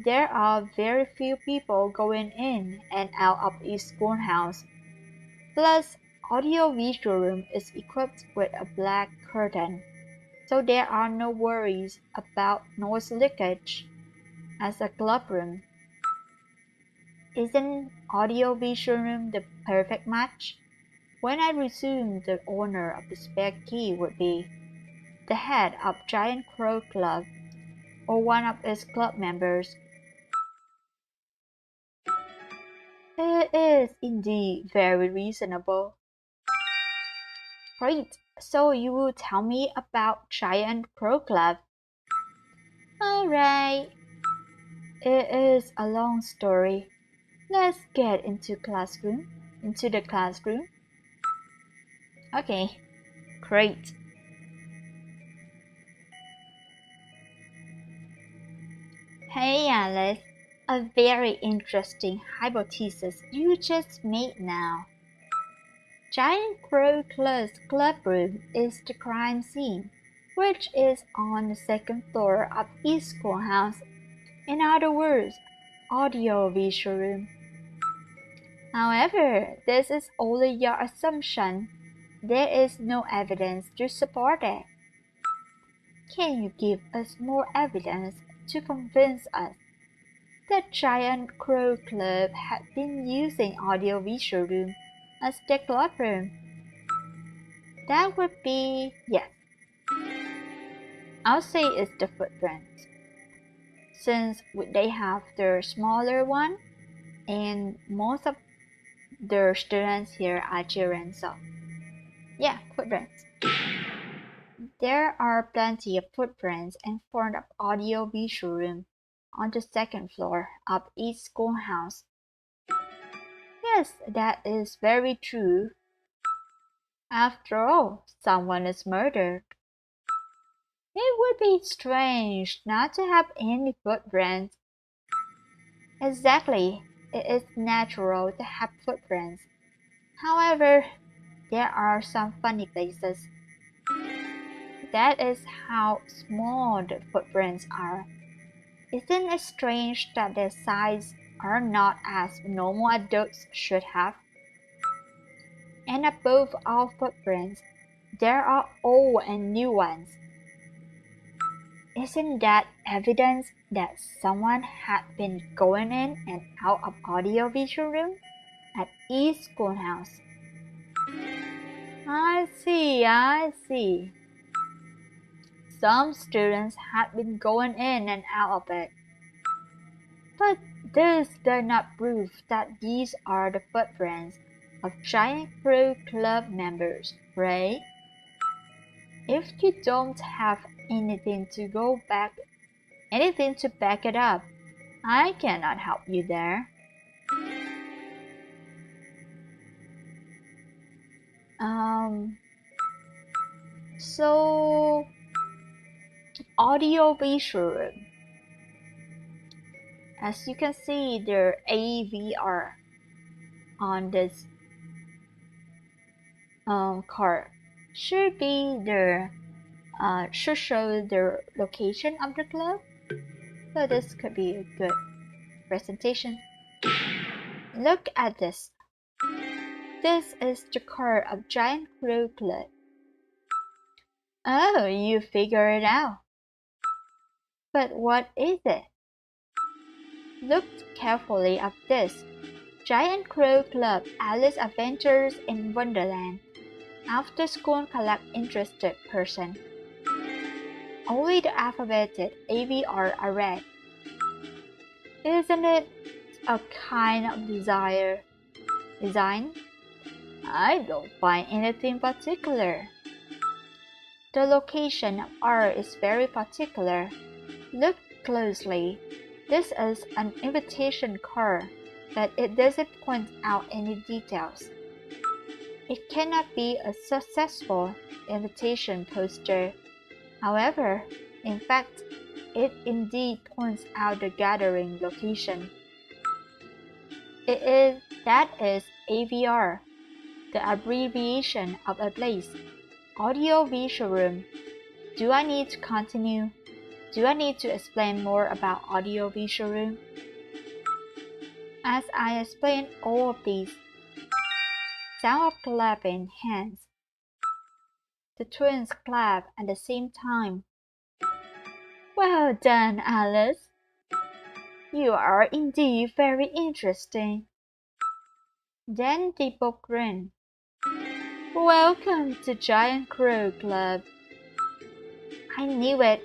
There are very few people going in and out of each schoolhouse. Plus, audio-visual room is equipped with a black curtain, so there are no worries about noise leakage. As a club room, isn't audio-visual room the perfect match? When I resume, the owner of the spare key would be the head of Giant Crow Club or one of its club members. It is indeed very reasonable. Great, so you will tell me about Giant Crow Club. Alright, it is a long story. Let's get into the classroom. Okay, great. Hey Alice, a very interesting hypothesis you just made now. Giant Crow Club's clubroom is the crime scene, which is on the second floor of each schoolhouse. In other words, audio-visual room. However, this is only your assumption. There is no evidence to support it. Can you give us more evidence to convince us that Giant Crow Club had been using audio-visual room as their clubroom? That would be yes. I'll say it's the footprints. Since they have the smaller one and most of the students here are children, so yeah, footprints. There are plenty of footprints in front of audio-visual room on the second floor of each schoolhouse. Yes, that is very true. After all, someone is murdered. It would be strange not to have any footprints. Exactly, it is natural to have footprints. However, there are some funny places. That is how small the footprints are. Isn't it strange that their size are not as normal adults should have? And above all footprints, there are old and new ones. Isn't that evidence that someone had been going in and out of audio-visual room at each schoolhouse? I see. Some students had been going in and out of it. But this does not prove that these are the footprints of Giant Crow Club members, right? If you don't have anything to back it up, I cannot help you there. So audio visual. As you can see, the AVR on this card should show the location of the club. So this could be a good presentation. Look at this. This is the card of Giant Crow Club. Oh, you figure it out. But what is it? Look carefully at this. Giant Crow Club Alice Adventures in Wonderland. After school collect interested person. Only the alphabeted ABR are read. Isn't it a kind of design? I don't find anything particular. The location of R is very particular. Look closely. This is an invitation card, but it doesn't point out any details. It cannot be a successful invitation poster. However, in fact, it indeed points out the gathering location. That is AVR, the abbreviation of a place, audio visual room. Do I need to continue? Do I need to explain more about audio visual room? As I explain all of these, sound of clapping hands. The twins clap at the same time. Well done, Alice. You are indeed very interesting. Then they both grin. Welcome to Giant Crow Club. I knew it.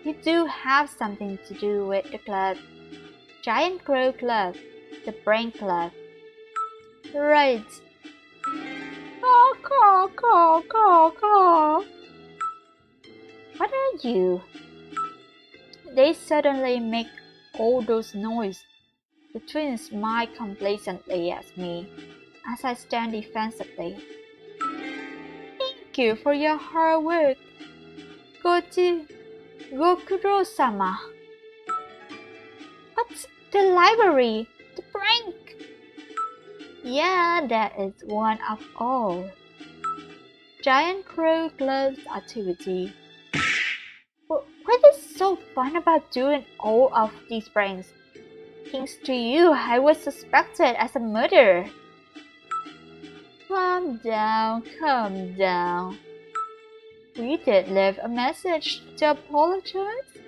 You do have something to do with the club. Giant Crow Club, the Brain Club. Right. Caw, caw, caw, caw, caw. What are you? They suddenly make all those noise. The twins smile complacently at me as I stand defensively. Thank you for your hard work. Gokuro-sama. What's the library? The prank? Yeah, that is one of all. Giant Crow Club's activity. What is so fun about doing all of these pranks? Thanks to you, I was suspected as a murderer. Calm down, calm down. We did leave a message to apologize.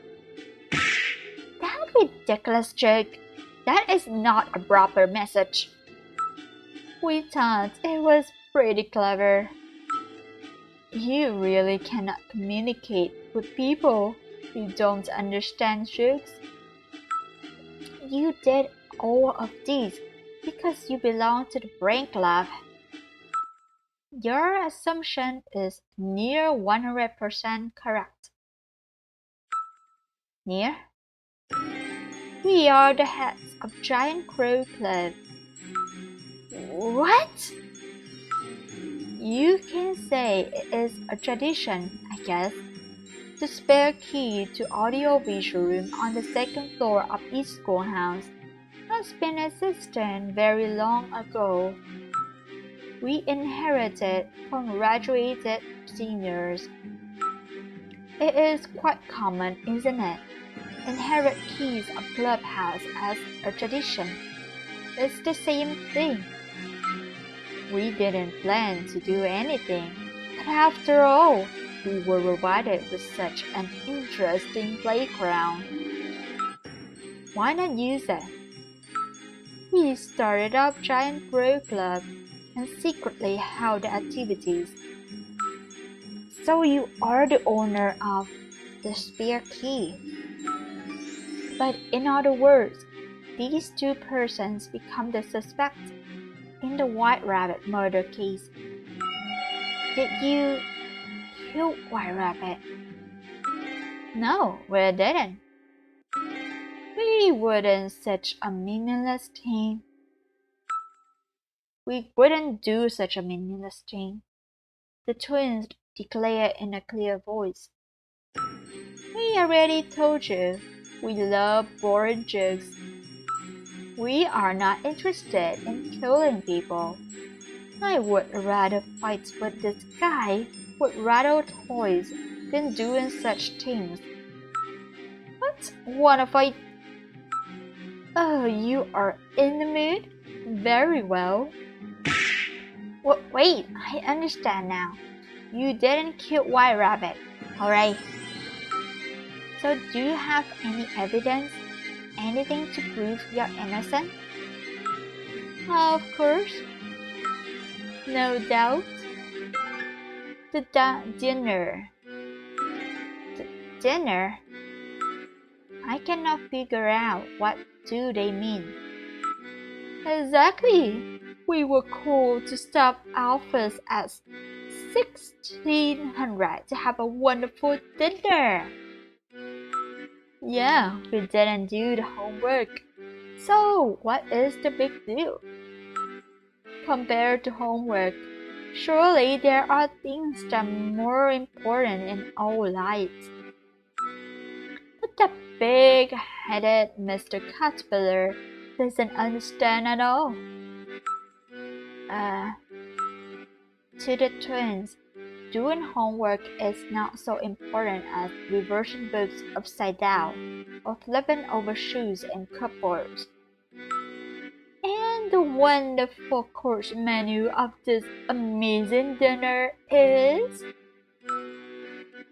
That ridiculous joke. That is not a proper message. We thought it was pretty clever. You really cannot communicate with people who don't understand jokes. You did all of these because you belong to the Brain Club. Your assumption is near 100% correct. Near? We are the heads of Giant Crow Club. What? You can say it is a tradition, I guess. The spare key to audio-visual room on the second floor of each schoolhouse has been existing very long ago. We inherited from graduated seniors. It is quite common, isn't it? Inherit keys of clubhouse as a tradition. It's the same thing. We didn't plan to do anything, but after all, we were provided with such an interesting playground. Why not use it? We started up Giant Crow Club and secretly held the activities. So you are the owner of the spare key. But in other words, these two persons become the suspects in the White Rabbit murder case. Did you kill White Rabbit? No, we didn't. We wouldn't such a meaningless thing. We wouldn't do such a meaningless thing, the twins declared in a clear voice. We already told you, we love boring jokes. We are not interested in killing people. I would rather fight with this guy with rattle toys than doing such things. What? Wanna fight? Oh, you are in the mood? Very well. Wait, I understand now. You didn't kill White Rabbit, alright? So do you have any evidence? Anything to prove you're innocent? Of course. No doubt. The dinner. The dinner? I cannot figure out what do they mean. Exactly. We were called to stop Alphas at 1600 to have a wonderful dinner. Yeah, we didn't do the homework. So, what is the big deal? Compared to homework, surely there are things that are more important in our lives. But that big-headed Mr. Caterpillar doesn't understand at all. To the twins, doing homework is not so important as reversing books upside down or flipping over shoes in cupboards. And the wonderful course menu of this amazing dinner is...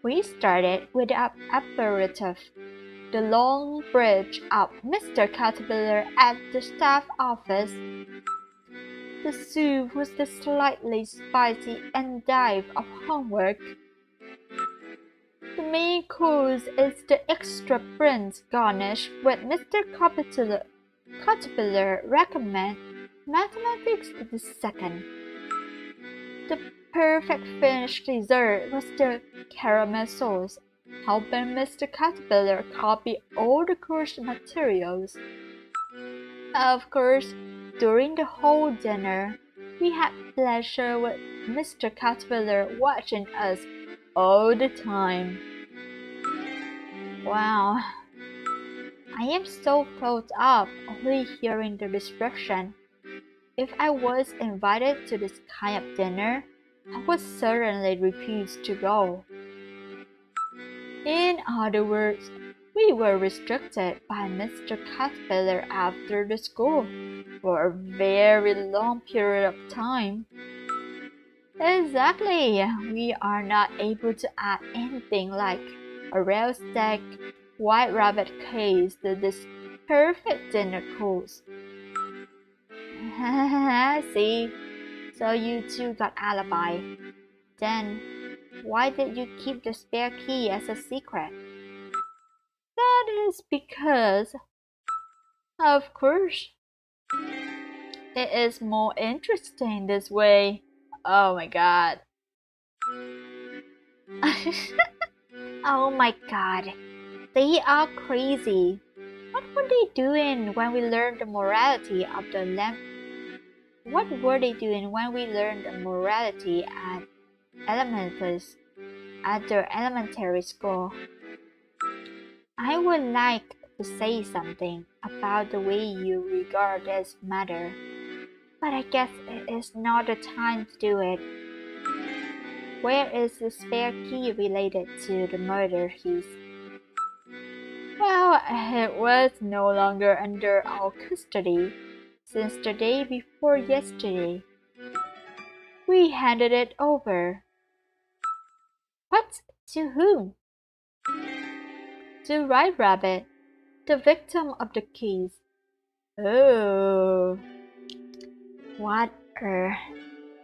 We started with the aperitif, the long bridge up Mr. Caterpillar at the staff office. The soup was the slightly spicy endive of homework. The main course is the extra prince garnish with Mr. Caterpillar recommends. Mathematics is the second. The perfect finished dessert was the caramel sauce, helping Mr. Caterpillar copy all the course materials. Of course, during the whole dinner, we had pleasure with Mr. Caterpillar watching us all the time. Wow, I am so filled up only hearing the description. If I was invited to this kind of dinner, I would certainly refuse to go. In other words, we were restricted by Mr. Caterpillar after the school for a very long period of time. Exactly, we are not able to add anything like a rail stack, white rabbit case to this perfect dinner course. See, so you two got alibi. Then, why did you keep the spare key as a secret? That is because, of course, it is more interesting this way. Oh my god. Oh my god. They are crazy. What were they doing when we learned the morality of the What were they doing when we learned the morality at their elementary school? I would like to say something about the way you regard this matter, but I guess it is not the time to do it. Where is the spare key related to the murder, Heath? Well, it was no longer under our custody since the day before yesterday. We handed it over. What? To whom? To White Rabbit, the victim of the case. Oh, what a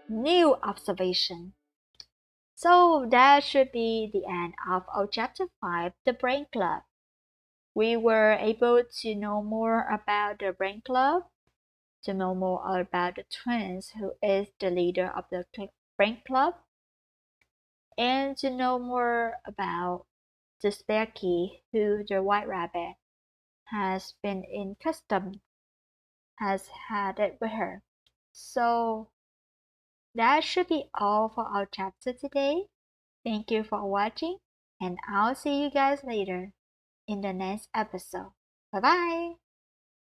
new observation. So that should be the end of our chapter 5, The Brain Club. We were able to know more about the Brain Club, to know more about the twins who is the leader of the Brain Club, and to know more about the spare key who the White Rabbit has been in custom, has had it with her. So that should be all for our chapter today. Thank you for watching, and I'll see you guys later in the next episode. Bye bye!